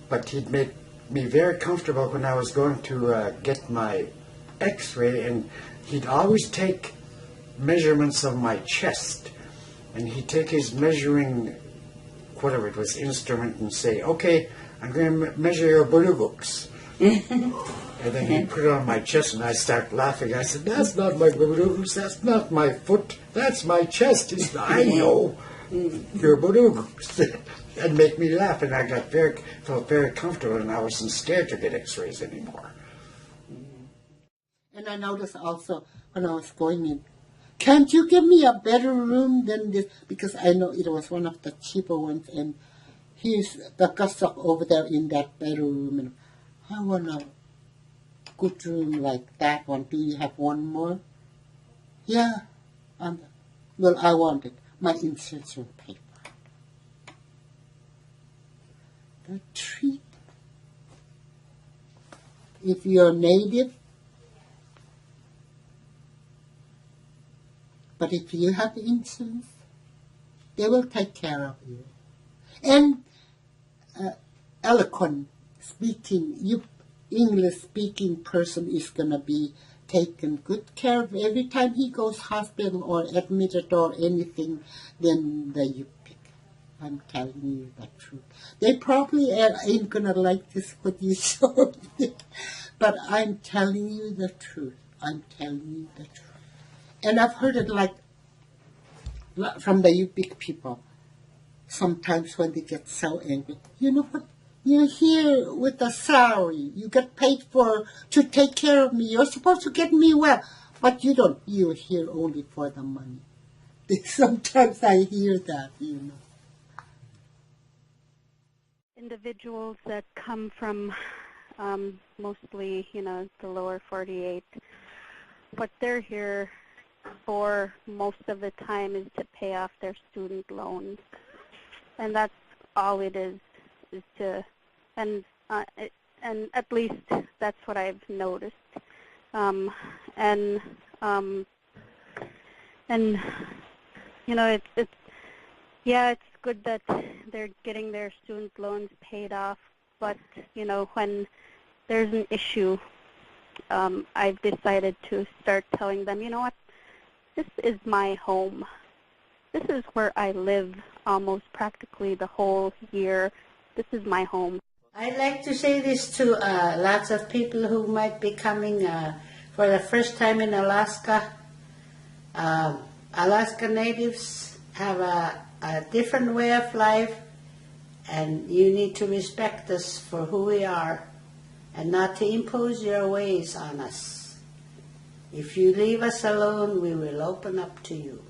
But he'd made me very comfortable when I was going to get my X-ray, and he'd always take measurements of my chest, and he'd take his measuring, whatever it was, instrument, and say, "Okay, I'm going to measure your bullywugs." And then he'd put it on my chest, and I'd start laughing. I said, "That's not my bullywugs, that's not my foot, that's my chest." He said, "I know your bullywugs." And make me laugh, and I felt very comfortable, and I wasn't scared to get X-rays anymore. And I noticed also when I was going in, can't you give me a better room than this? Because I know it was one of the cheaper ones, and here's the Kassak over there in that better room, and I want a good room like that one. Do you have one more? Yeah. Well, I want it. My insertion paper. The treat. If you're native, but if you have insurance, they will take care of you. And eloquent speaking, English-speaking person is going to be taken good care of every time he goes hospital or admitted or anything. Then the Yupik, I'm telling you the truth. They probably ain't going to like this what you showed me, But I'm telling you the truth. I'm telling you the truth. And I've heard it like from the Yupik people. Sometimes when they get so angry, you know what? You're here with a salary. You get paid to take care of me. You're supposed to get me well. But you don't. You're here only for the money. Sometimes I hear that, you know. Individuals that come from mostly, the lower 48, what they're here for most of the time is to pay off their student loans. And that's all it is to, and at least that's what I've noticed. It's good that they're getting their student loans paid off, but when there's an issue, I've decided to start telling them, you know what, this is my home. This is where I live almost practically the whole year. This is my home. I'd like to say this to lots of people who might be coming for the first time in Alaska. Alaska natives have a different way of life, and you need to respect us for who we are and not to impose your ways on us. If you leave us alone, we will open up to you.